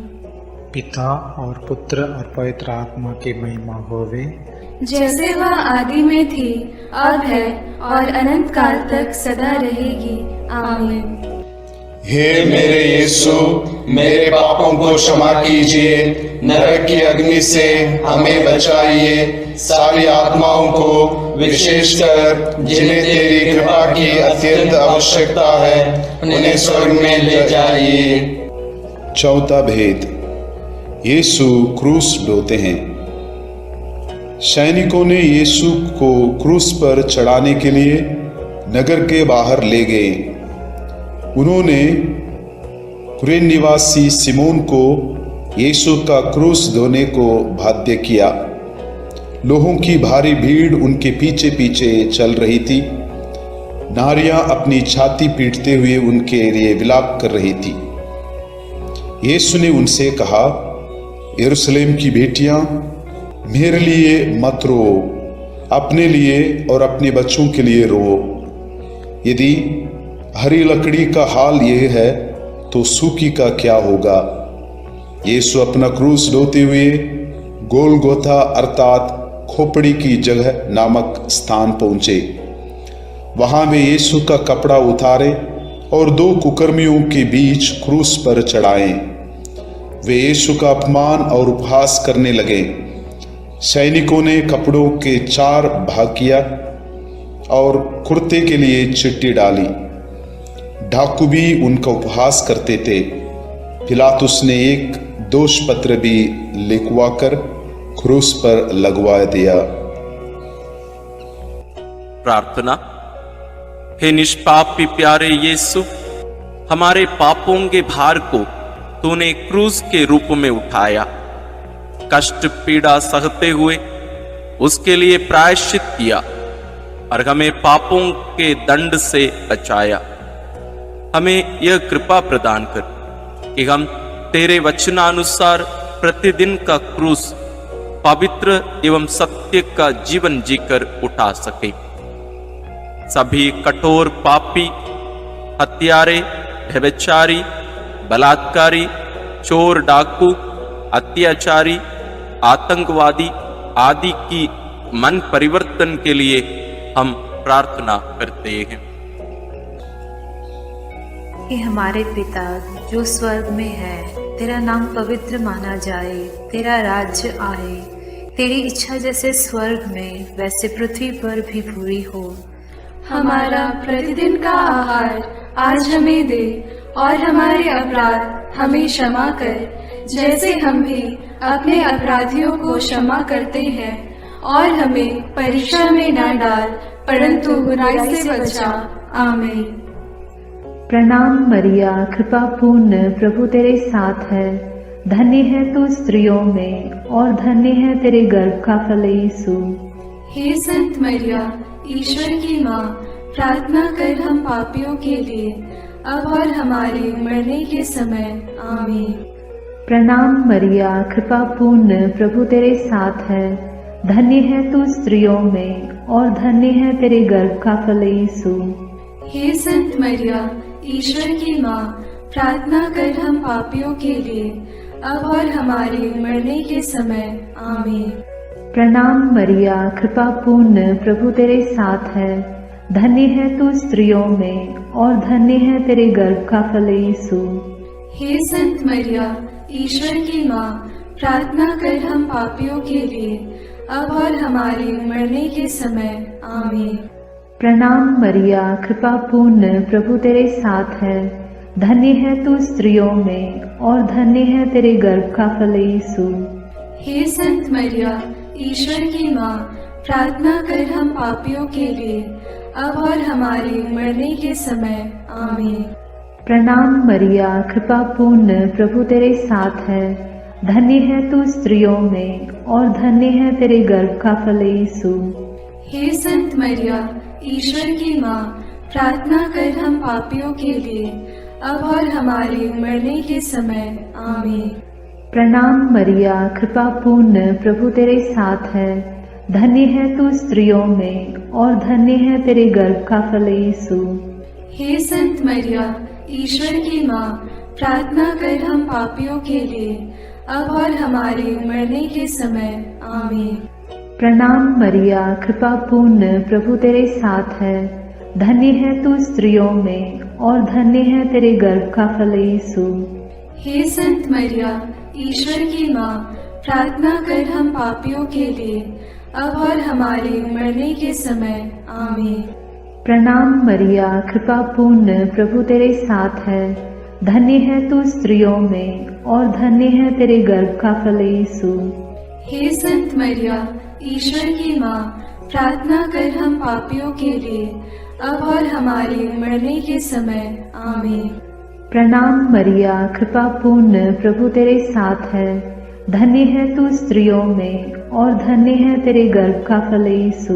पिता और पुत्र और पवित्र आत्मा की महिमा होवे,
जैसे वह आदि में थी, अब है और अनंत काल तक सदा रहेगी। आमीन।
हे मेरे यीशु, मेरे पापों को क्षमा कीजिए, नरक की अग्नि से हमें बचाइए, सारी आत्माओं को विशेषकर जिन्हें तेरी कृपा की अत्यंत आवश्यकता है उन्हें स्वर्ग में ले जाइए।
चौथा भेद, यीशु क्रूस ढोते हैं। सैनिकों ने यीशु को क्रूस पर चढ़ाने के लिए नगर के बाहर ले गए। उन्होंने कुरेन निवासी सिमोन को यीशु का क्रूस ढोने को बाध्य किया। लोगों की भारी भीड़ उनके पीछे पीछे चल रही थी। नारियां अपनी छाती पीटते हुए उनके लिए विलाप कर रही थी। यीशु ने उनसे कहा, यरूशलेम की बेटियां, मेरे लिए मत रो, अपने लिए और अपने बच्चों के लिए रो। यदि हरी लकड़ी का हाल यह है तो सूखी का क्या होगा। यीशु अपना क्रूस ढोते हुए गोलगोथा अर्थात खोपड़ी की जगह नामक स्थान पहुंचे। वहां वे यीशु का कपड़ा उतारे और दो कुकर्मियों के बीच क्रूस पर चढ़ाए। वे यीशु का अपमान और उपहास करने लगे। सैनिकों ने कपड़ों के 4 भाग किया और कुर्ते के लिए चिट्ठी डाली। डाकू भी उनका उपहास करते थे। पिलातुस ने एक दोष पत्र भी लिखवाकर क्रूस पर लगवा दिया।
प्रार्थना। हे निष्पापी प्यारे यीशु, हमारे पापों के भार को तूने क्रूस के रूप में उठाया। कष्ट पीड़ा सहते हुए उसके लिए प्रायश्चित किया और हमें पापों के दंड से बचाया। हमें यह कृपा प्रदान कर कि हम तेरे वचनानुसार प्रतिदिन का क्रूस पवित्र एवं सत्य का जीवन जीकर उठा सके। सभी कठोर पापी, हत्यारे, व्यभिचारी, बलात्कारी, चोर, डाकू, अत्याचारी, आतंकवादी आदि की मन परिवर्तन के लिए हम प्रार्थना करते हैं।
कि हमारे पिता जो स्वर्ग में है, तेरा नाम पवित्र माना जाए, तेरा राज्य आए, तेरी इच्छा जैसे स्वर्ग में वैसे पृथ्वी पर भी पूरी हो।
हमारा प्रतिदिन का आहार आज हमें दे और हमारे अपराध हमें क्षमा कर, जैसे हम भी अपने अपराधियों को क्षमा करते हैं, और हमें परीक्षा में न डाल परंतु बुराई से बचा। आमीन।
प्रणाम मरिया, कृपा पूर्ण, प्रभु तेरे साथ है। धन्य है तू स्त्रियों में और धन्य है तेरे गर्भ का फल यीशु।
हे संत मरिया, ईश्वर की माँ, प्रार्थना कर हम पापियों के लिए, अब और हमारे मरने के समय। आमीन।
प्रणाम मरिया, कृपा पूर्ण, प्रभु तेरे साथ है। धन्य है तू स्त्रियों में और धन्य है तेरे गर्भ का फल यीशु।
हे संत मरिया, ईश्वर की माँ, प्रार्थना कर हम पापियों के लिए, अब और हमारे मरने के समय। आमीन।
प्रणाम मरिया, कृपा पूर्ण, प्रभु तेरे साथ है। धन्य है तू स्त्रियों में और धन्य है तेरे गर्भ का फल यीशु।
हे संत मरिया, ईश्वर की माँ, प्रार्थना कर हम पापियों के लिए, अब और हमारे मरने के समय। आमीन।
प्रणाम मरिया, कृपा पूर्ण, प्रभु तेरे साथ है। धन्य है तू स्त्रियों में और धन्य है तेरे गर्भ का फल यीशु।
हे संत मरिया, ईश्वर की माँ, प्रार्थना कर हम पापियों के लिए, अब और हमारे मरने के समय। आमीन।
प्रणाम मरिया, कृपा पूर्ण, प्रभु तेरे साथ है। धन्य है तू स्त्रियों में और धन्य है तेरे गर्भ का फल यीशु।
हे संत मरिया, ईश्वर की माँ, प्रार्थना कर हम पापियों के लिए, अब और हमारे मरने के समय। आमीन।
प्रणाम मरिया, कृपा पूर्ण, प्रभु तेरे साथ है। धन्य है तू स्त्रियों में और धन्य है तेरे गर्भ का फल यीशु।
हे संत मरिया, ईश्वर की माँ, प्रार्थना कर हम पापियों के लिए, अब और हमारे मरने के समय। आमीन।
प्रणाम मरिया, कृपा पूर्ण, प्रभु तेरे साथ है। धन्य है तू स्त्रियों में और धन्य है तेरे गर्भ का फल यीशु।
हे संत मरिया, ईश्वर की माँ, प्रार्थना कर हम पापियों के लिए, अब और हमारे मरने के समय। आमीन।
प्रणाम मरिया, कृपा पूर्ण, प्रभु तेरे साथ है। धन्य है तू स्त्रियों में और धन्य है तेरे गर्भ का फल यीशु।
हे संत मरिया, ईश्वर की माँ, प्रार्थना कर हम पापियों के लिए, अब और हमारे मरने के समय। आमीन।
प्रणाम मरिया, कृपा पूर्ण, प्रभु तेरे साथ है। धन्य है तू स्त्रियों में और धन्य है तेरे गर्भ का फल यीशु।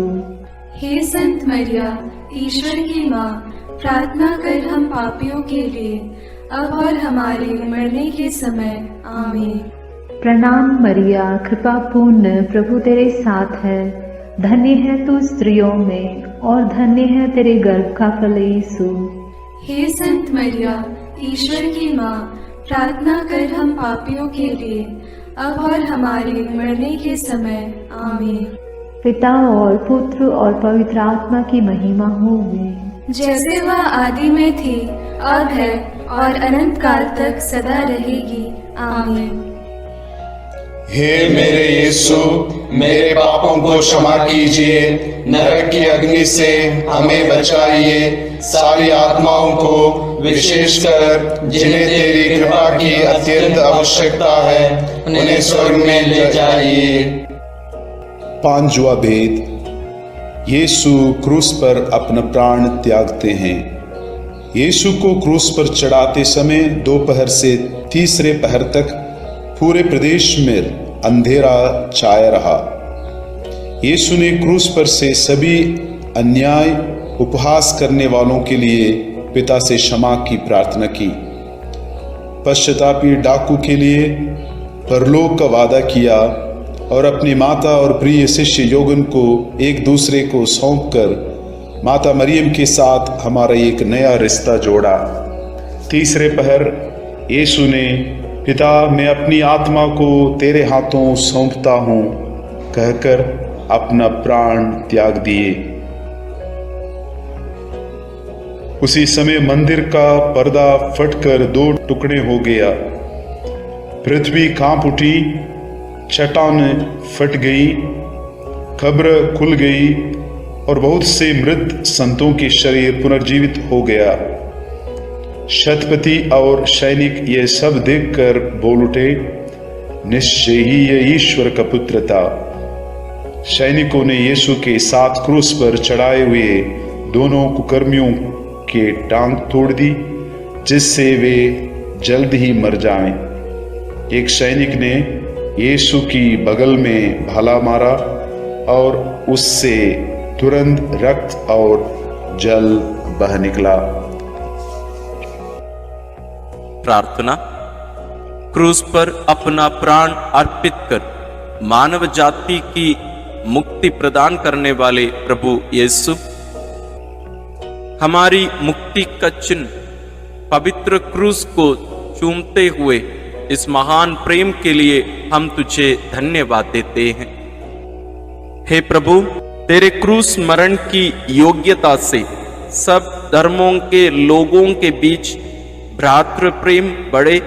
हे संत मरिया, ईश्वर की माँ, प्रार्थना कर हम पापियों के लिए, अब और हमारे मरने के समय। आमीन।
प्रणाम मरिया, कृपा पूर्ण, प्रभु तेरे साथ है। धन्य है तू स्त्रियों में और धन्य है तेरे गर्भ का फल यीशु।
हे संत मरिया, ईश्वर की माँ, प्रार्थना कर हम पापियों के लिए, अब और हमारे मरने के समय। आमीन।
पिता और पुत्र और पवित्र आत्मा की महिमा होगी,
जैसे वह आदि में थी, अब है और अनंत काल तक सदा रहेगी। आमीन।
हे मेरे यीशु, मेरे पापों को क्षमा कीजिए, नरक की अग्नि से हमें बचाइए, सारी आत्माओं को, विशेषकर जिन्हें तेरी कृपा की अत्यंत आवश्यकता है, उन्हें स्वर्ग में ले जाइए।
पांचवा भेद, यीशु क्रूस पर अपना प्राण त्यागते हैं। यीशु को क्रूस पर चढ़ाते समय दोपहर से तीसरे पहर तक पूरे प्रदेश में अंधेरा छाया रहा। यीशु ने क्रूस पर से सभी अन्याय उपहास करने वालों के लिए पिता से क्षमा की प्रार्थना की। पश्चातापी डाकू के लिए परलोक का वादा किया और अपनी माता और प्रिय शिष्य योगन को एक दूसरे को सौंपकर माता मरियम के साथ हमारा एक नया रिश्ता जोड़ा। तीसरे पहर यीशु ने, पिता मैं अपनी आत्मा को तेरे हाथों सौंपता हूँ कहकर अपना प्राण त्याग दिए। उसी समय मंदिर का पर्दा फटकर दो टुकड़े हो गया। पृथ्वी कांप उठी, चट्टान फट गई, कब्र खुल गई और बहुत से मृत संतों के शरीर पुनर्जीवित हो गया। शतपति और सैनिक ये सब देखकर बोल उठे, निश्चय ही ये ईश्वर का पुत्र था। सैनिकों ने यीशु के साथ क्रूस पर चढ़ाए हुए दोनों कुकर्मियों के टांग तोड़ दी, जिससे वे जल्द ही मर जाएं। एक सैनिक ने यीशु की बगल में भाला मारा और उससे तुरंत रक्त और जल बह निकला।
प्रार्थना। क्रूस पर अपना प्राण अर्पित कर मानव जाति की मुक्ति प्रदान करने वाले प्रभु यीशु, हमारी मुक्ति का चिन्ह पवित्र क्रूस को चूमते हुए इस महान प्रेम के लिए हम तुझे धन्यवाद देते हैं। हे प्रभु, तेरे क्रूस मरण की योग्यता से सब धर्मों के लोगों के बीच भ्रातृ प्रेम बढ़े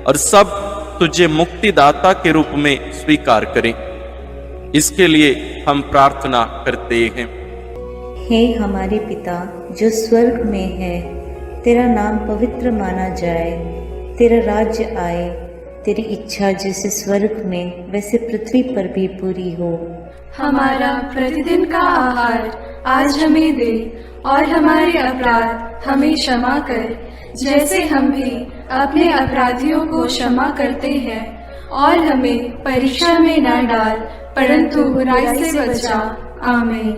और सब तुझे मुक्तिदाता के रूप में स्वीकार करें। इसके लिए हम प्रार्थना करते हैं।
हे हमारे पिता जो स्वर्ग में है, तेरा नाम पवित्र माना जाए, तेरा राज्य आए, तेरी इच्छा जैसे स्वर्ग में वैसे पृथ्वी पर भी पूरी हो।
हमारा प्रतिदिन का आहार आज हमें दे, और हमारे अपराध हमें क्षमा कर, जैसे हम भी अपने अपराधियों को क्षमा करते हैं, और हमें परीक्षा में न डाल, परंतु बुराई से बचा। आमीन।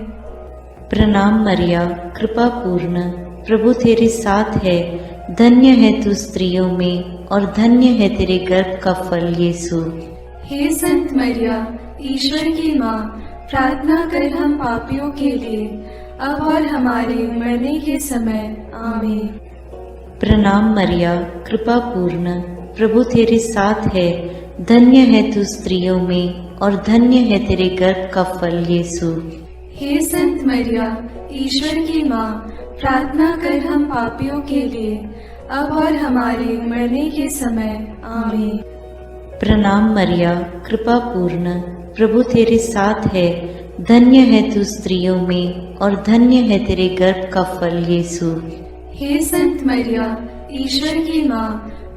प्रणाम मरिया, कृपा पूर्ण, प्रभु तेरे साथ है, धन्य है तू स्त्रियों में और धन्य है तेरे गर्भ का फल यीशु।
हे संत मरिया, ईश्वर की माँ, प्रार्थना कर हम पापियों के लिए, अब और हमारे मरने के समय। आमीन।
प्रणाम मरिया, कृपा पूर्ण, प्रभु तेरे साथ है, धन्य है तू स्त्रियों में और धन्य है तेरे गर्भ का फल यीशु।
हे संत मरिया, ईश्वर की माँ, प्रार्थना कर हम पापियों के लिए, अब और हमारे मरने के समय। आमीन।
प्रणाम मरिया, कृपा पूर्ण, प्रभु तेरे साथ है, धन्य है तू स्त्रियों में और धन्य है तेरे गर्भ का फल यीशु।
हे संत मरिया, ईश्वर की माँ,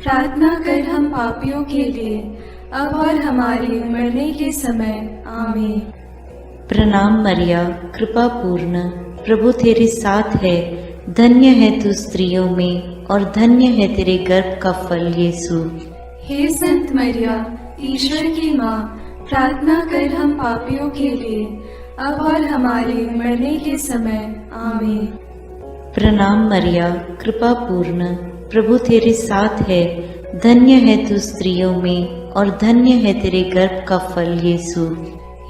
प्रार्थना कर हम पापियों के लिए, अब और हमारे मरने के समय। आमीन।
प्रणाम मरिया, कृपा पूर्ण, प्रभु तेरे साथ है, धन्य है तू स्त्रियों में और धन्य है तेरे गर्भ का फल यीशु।
हे संत मरिया, ईश्वर की माँ, प्रार्थना कर हम पापियों के लिए, अब और हमारे मरने के समय। आमीन।
प्रणाम मरिया, कृपा पूर्ण, प्रभु तेरे साथ है, धन्य है तू स्त्रियों में और धन्य है तेरे गर्भ का फल यीशु।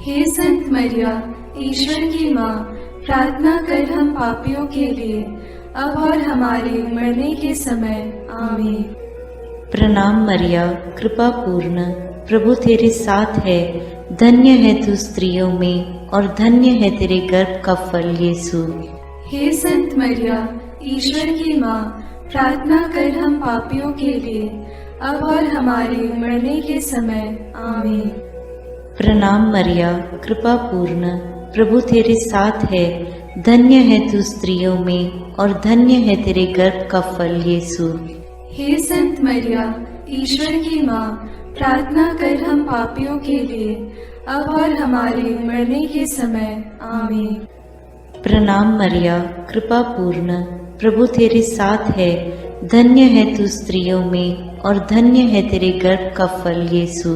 हे संत मरिया, ईश्वर की माँ, प्रार्थना कर हम पापियों के लिए, अब और हमारे मरने के समय। आमीन।
प्रणाम मरिया, कृपा पूर्ण, प्रभु तेरे साथ है, धन्य है तू स्त्रियों में और धन्य है तेरे गर्भ का फल यीशु।
हे संत मरिया, ईश्वर की माँ, प्रार्थना कर हम पापियों के लिए, अब और हमारे मरने के समय। आमीन।
प्रणाम मरिया, कृपा पूर्ण, प्रभु तेरे साथ है, धन्य है तू स्त्रियों में और धन्य है तेरे गर्भ का फल यीशु।
हे संत मरिया, ईश्वर की माँ, प्रार्थना कर हम पापियों के लिए, अब और हमारे मरने के समय। आमीन।
प्रणाम मरिया, कृपा पूर्ण, प्रभु तेरे साथ है, धन्य है तू स्त्रियों में और धन्य है तेरे गर्भ का फल यीशु।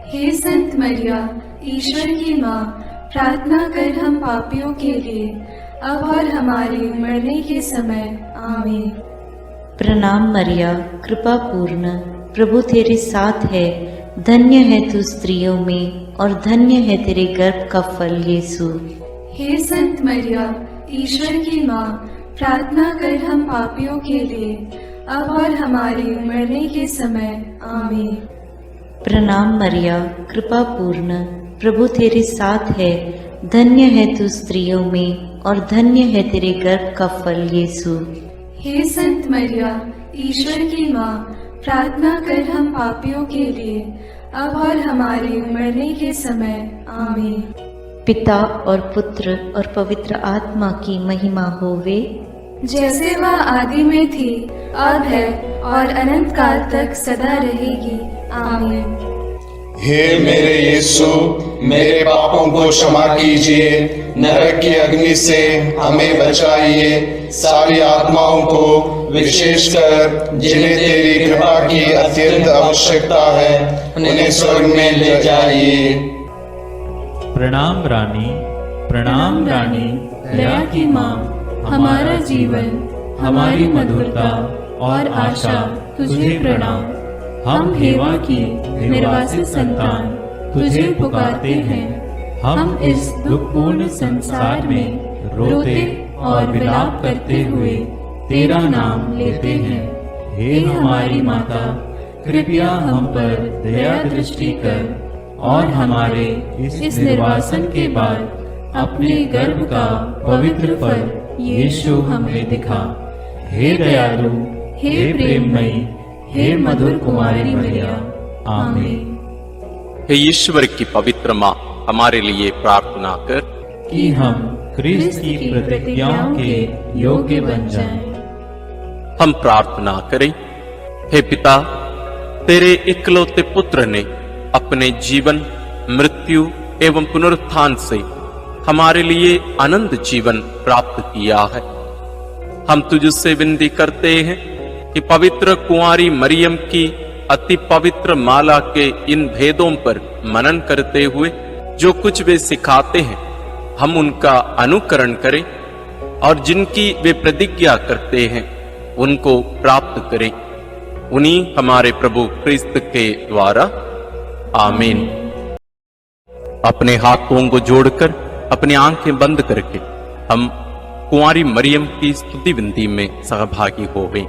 हे संत मरिया, ईश्वर की माँ, प्रार्थना कर हम पापियों के लिए, अब और हमारे मरने के समय। आमीन।
प्रणाम मरिया, कृपा पूर्ण, प्रभु तेरे साथ है, धन्य है तू स्त्रियों में और धन्य है तेरे गर्भ का फल यीशु।
हे संत मरिया, ईश्वर की माँ, प्रार्थना कर हम पापियों के लिए, अब और हमारे मरने के समय। आमीन।
प्रणाम मरिया, कृपा पूर्ण, प्रभु तेरे साथ है, धन्य है तू स्त्रियों में और धन्य है तेरे गर्भ का फल यीशु।
हे संत मरिया, ईश्वर की माँ, प्रार्थना कर हम पापियों के लिए, अब और हमारे मरने के समय। आमीन।
पिता और पुत्र और पवित्र आत्मा की महिमा होवे,
जैसे वह आदि में थी, अब है और अनंत काल तक सदा रहेगी। आमीन।
हे मेरे यीशु, मेरे पापों को क्षमा कीजिए, नरक की अग्नि से हमें बचाइए, सारी आत्माओं को विशेषकर जिन्हें तेरी कृपा की अत्यंत आवश्यकता है, उन्हें स्वर्ग में ले जाइए।
प्रणाम रानी, प्रणाम रानी, दया की माँ, हमारा जीवन, हमारी मधुरता और आशा तुझे प्रणाम। हम हेवा की निर्वासित संतान तुझे पुकारते हैं। हम इस दुखपूर्ण संसार में रोते और विलाप करते हुए तेरा नाम लेते हैं। हे हमारी माता, कृपया हम पर दया दृष्टि कर और हमारे इस निर्वासन के बाद अपने गर्भ का पवित्र फल यीशु हमें दिखा। हे दयालु, हे प्रेममयी, हे मधुर कुमारी मरिया। आमीन।
हे ईश्वर की पवित्र माँ, हमारे लिए प्रार्थना कर
कि हम क्रिस्त की प्रतिज्ञाओं के योग्य बन जाएं।
हम प्रार्थना करें। हे पिता, तेरे इकलौते पुत्र ने अपने जीवन, मृत्यु एवं पुनरुत्थान से हमारे लिए अनंत जीवन प्राप्त किया है। हम तुझसे विनती करते हैं कि पवित्र कुंवारी मरियम की अति पवित्र माला के इन भेदों पर मनन करते हुए जो कुछ वे सिखाते हैं, हम उनका अनुकरण करें और जिनकी वे प्रतिज्ञा करते हैं उनको प्राप्त करें। उन्हीं हमारे प्रभु क्रिस्त के द्वारा, आमीन। अपने हाथों को जोड़कर अपनी आंखें बंद करके हम कुंवारी मरियम की स्तुति विनती में सहभागी हो गए।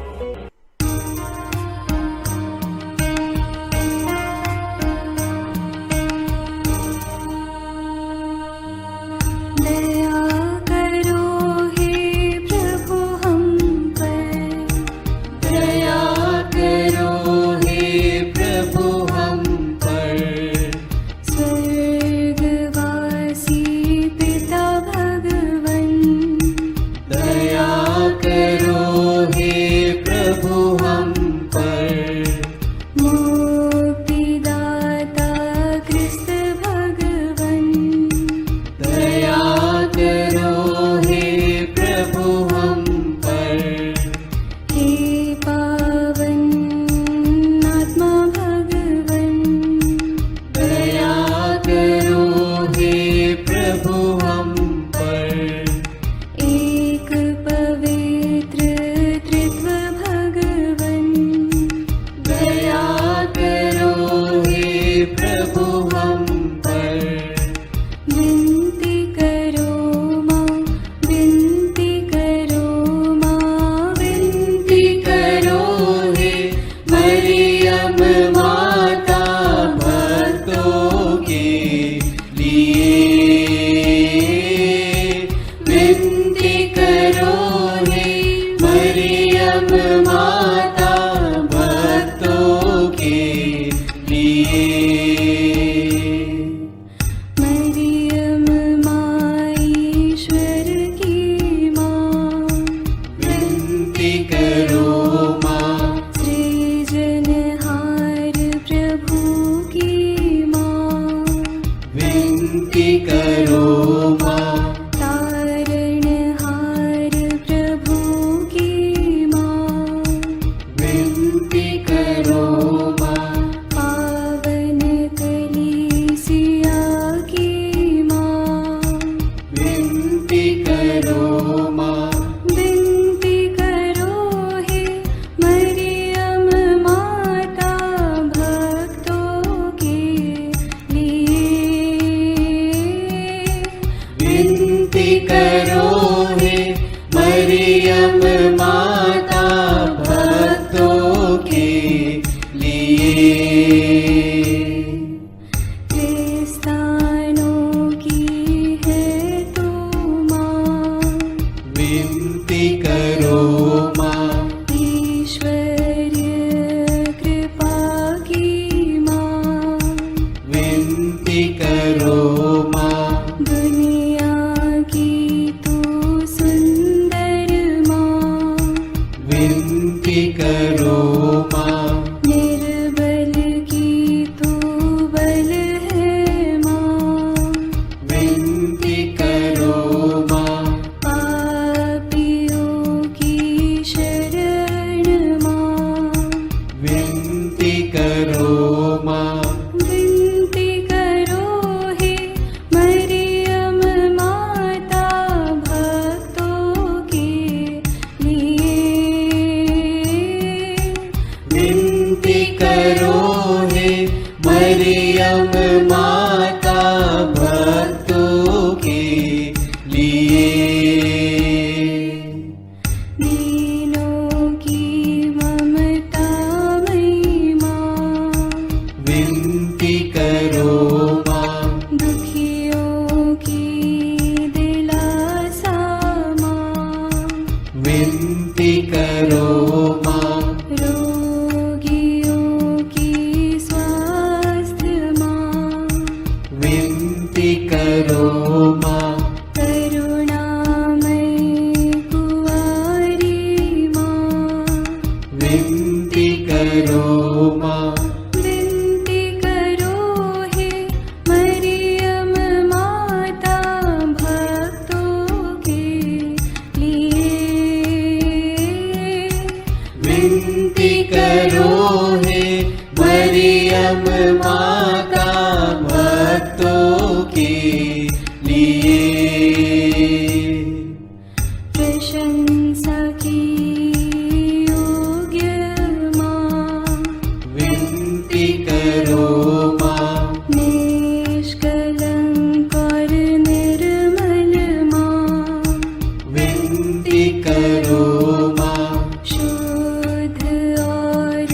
विनती करो माँ।
विनती करो हे मरियम माता भक्तों के लिए।
प्रशंसा की योग्य माँ,
विनती करो माँ।
निष्कलंक और निर्मल माँ,
विनती करो माँ।
शुद्ध और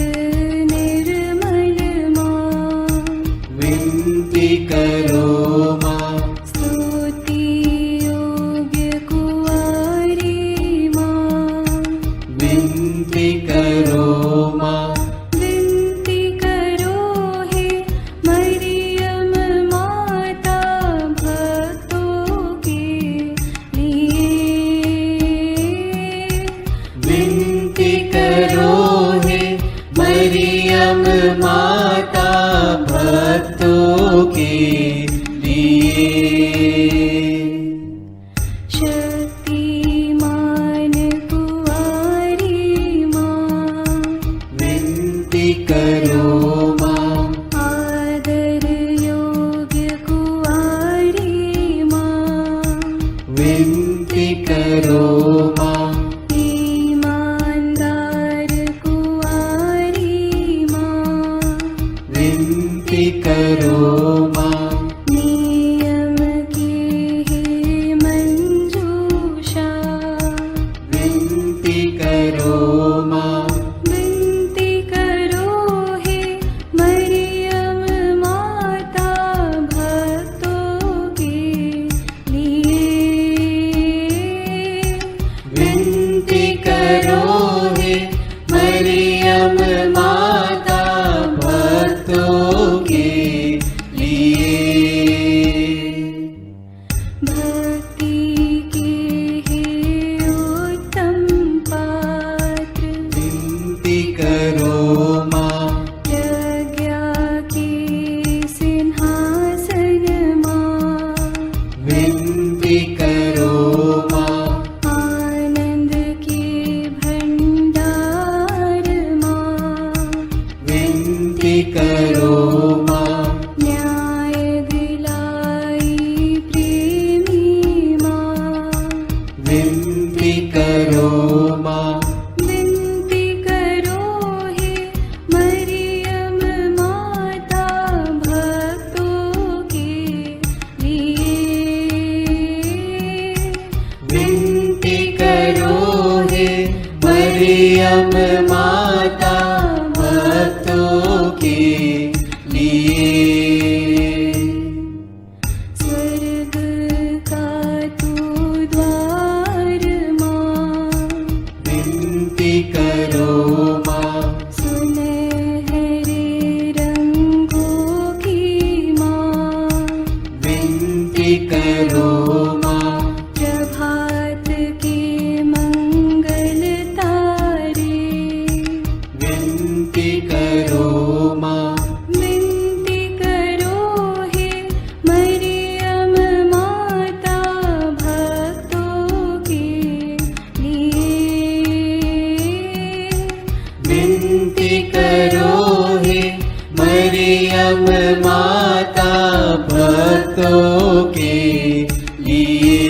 निर्मल माँ,
विनती करो माँ।
स्तुति योग्य कुंवारी माँ,
विनती करो माँ।
विनती करो हे मरियम माता भक्तों के लिए।
विनती करो हे मरियम माता भक्तों के लिए।
शक्तिमान कुंवारी माँ,
विनती करो माँ।
आदर योग्य कुंवारी माँ,
विनती करो माँ।
ईमानदार कुंवारी माँ,
विनती करो माँ।
नियम की है मंजूषा,
विनती करो माँ।
विनती करो हे मरियम माता भक्तों के लिए।
विनती करो हे मरियम माता भक्तों के लिए।
भक्ति के हे उत्तम पात्र,
विनती करो माँ।
प्रज्ञा के सिंहासन माँ,
विनती करो माँ।
आनंद के भंडार माँ,
विनती करो माँ।
न्याय दिलाई प्रेमी माँ,
विनती करो माँ।
विनती करो हे मरियम माता भक्तों के लिए।
विनती करो हे मरियम माता भक्तों के लिए।
स्वर्ग का तू द्वार माँ,
विनती करो माँ।
सुनहरे रंगों की माँ,
विनती करो माँ।
प्रभात के मंगल तारे,
विनती करो माँ।
विनती करो हे मरियम माता भक्तों के लिए।
विनती करो हे मरियम माता भक्तों के लिए।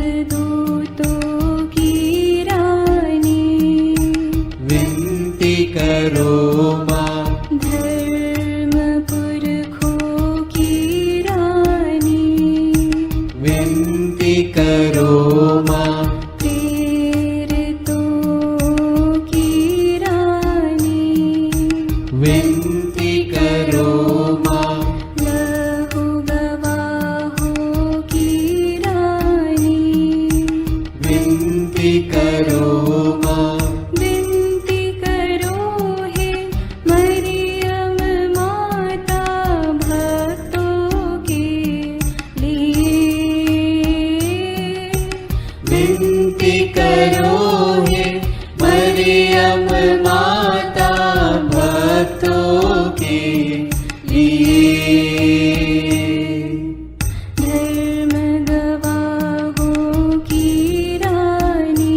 देवदूतों की रानी,
विनती करो माँ।
धर्म पुरखों की रानी,
विनती करो माँ।
प्रेरितों की रानी,
विनती करो माँ।
लहू गवाहों की रानी,
विनती करो माँ।
विनती करो हे मरियम माता भक्तों के लिए।
विनती करो हे मरियम माता भक्तों के
धर्म गवाहों की रानी,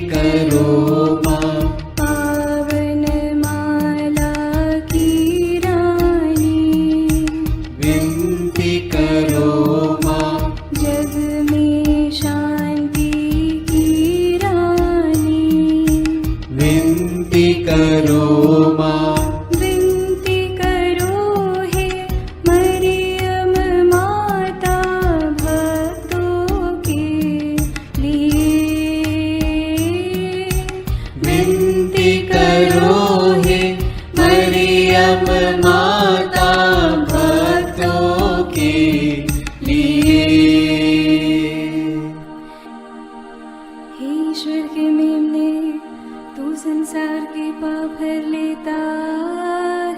करो माँ,
पावन माला की रानी,
विनती करो माँ,
जग में शांति की रानी,
विनती करो माँ,
विनती करो हे मरियम माता भक्तों के लिए,
विनती करो हे मरियम माता भक्तों के लिए।
हे ईश्वर के मेमने, तू संसार के पाप हर लेता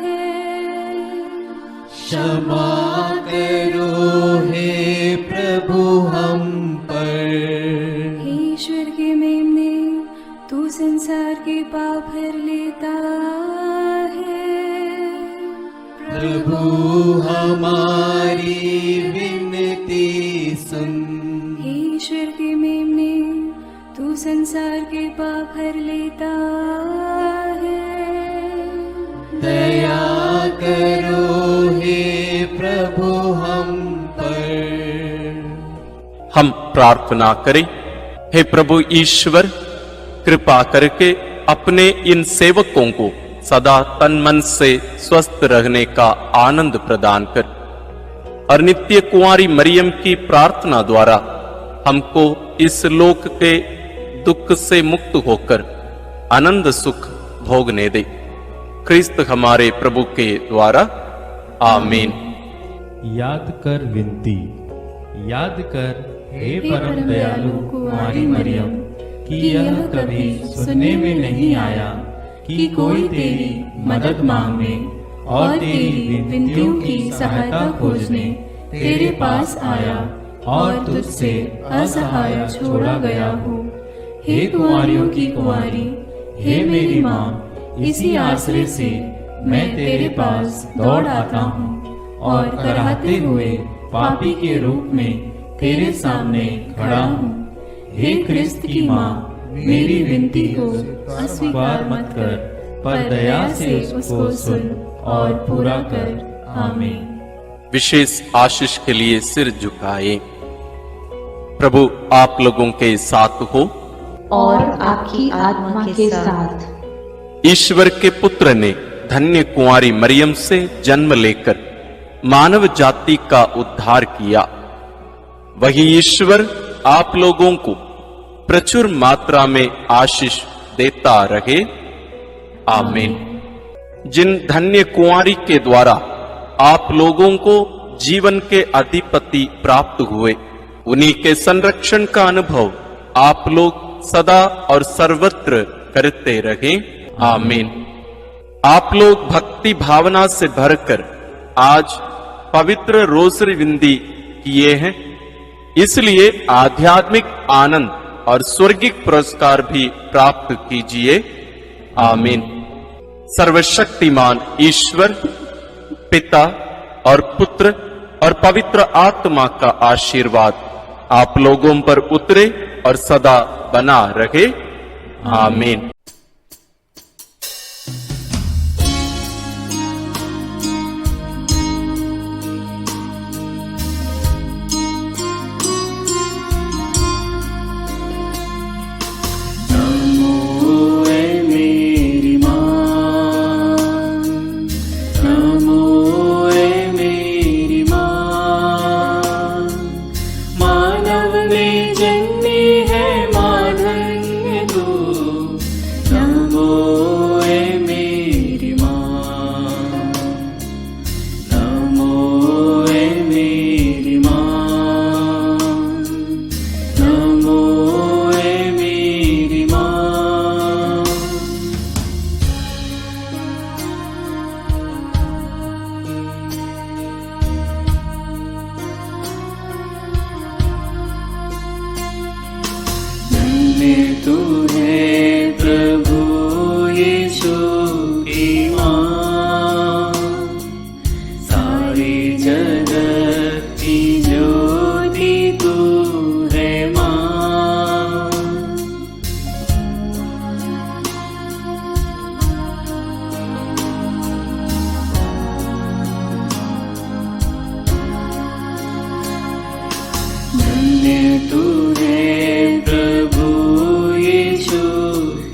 है,
क्षमा करो हे प्रभु हम पर,
हे ईश्वर के मेमने, तू संसार के पाप हर लेता है,
प्रभु हमारी विनती सुन,
हे ईश्वर के मेमने, तू संसार के पाप हर लेता है,
दया करो हे प्रभु हम पर।
हम प्रार्थना करें। हे प्रभु ईश्वर, कृपा करके अपने इन सेवकों को सदा तन मन से स्वस्थ रहने का आनंद प्रदान कर और नित्य कुंवारी मरियम की प्रार्थना द्वारा हमको इस लोक के दुख से मुक्त होकर आनंद सुख भोगने दे। क्रिस्त हमारे प्रभु के द्वारा, आमीन।
याद कर विनती, याद कर हे परम दयालु कुंवारी मरियम, कि यह कभी सुनने में नहीं आया कि कोई तेरी मदद मांगने और तेरी विनतियों की सहायता खोजने तेरे पास आया और तुझसे असहाय छोड़ा गया हो। हे कुंवारियों की कुंवारी, हे मेरी माँ, इसी आश्रय से मैं तेरे पास दौड़ आता हूँ और कराहते हुए पापी के रूप में तेरे सामने खड़ा हूँ। हे क्रिस्त की माँ, मेरी विनती को अस्वीकार मत कर, पर दया से उसको सुन और पूरा कर। आमीन।
विशेष आशीष के लिए सिर झुकाए। प्रभु आप लोगों के साथ हो
और आपकी आत्मा के साथ।
ईश्वर के पुत्र ने धन्य कुंवारी मरियम से जन्म लेकर मानव जाति का उद्धार किया। वही ईश्वर आप लोगों को प्रचुर मात्रा में आशीष देता रहे। आमीन। जिन धन्य कुंवारी के द्वारा आप लोगों को जीवन के अधिपति प्राप्त हुए, उन्हीं के संरक्षण का अनुभव आप लोग सदा और सर्वत्र करते रहे। आमीन। आप लोग भक्ति भावना से भरकर आज पवित्र रोसरी विंदी किए हैं, इसलिए आध्यात्मिक आनंद और स्वर्गिक पुरस्कार भी प्राप्त कीजिए। आमीन। सर्वशक्तिमान ईश्वर पिता और पुत्र और पवित्र आत्मा का आशीर्वाद आप लोगों पर उतरे और सदा बना रहे। आमीन।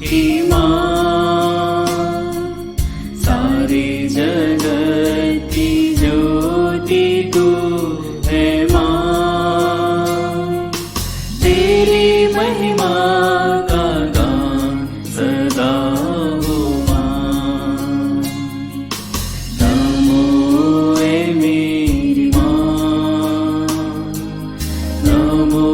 की माँ, सारे जगत की ज्योति तू है माँ, तेरी महिमा का गान सदा हो माँ। नमो ए मेरी माँ, नमो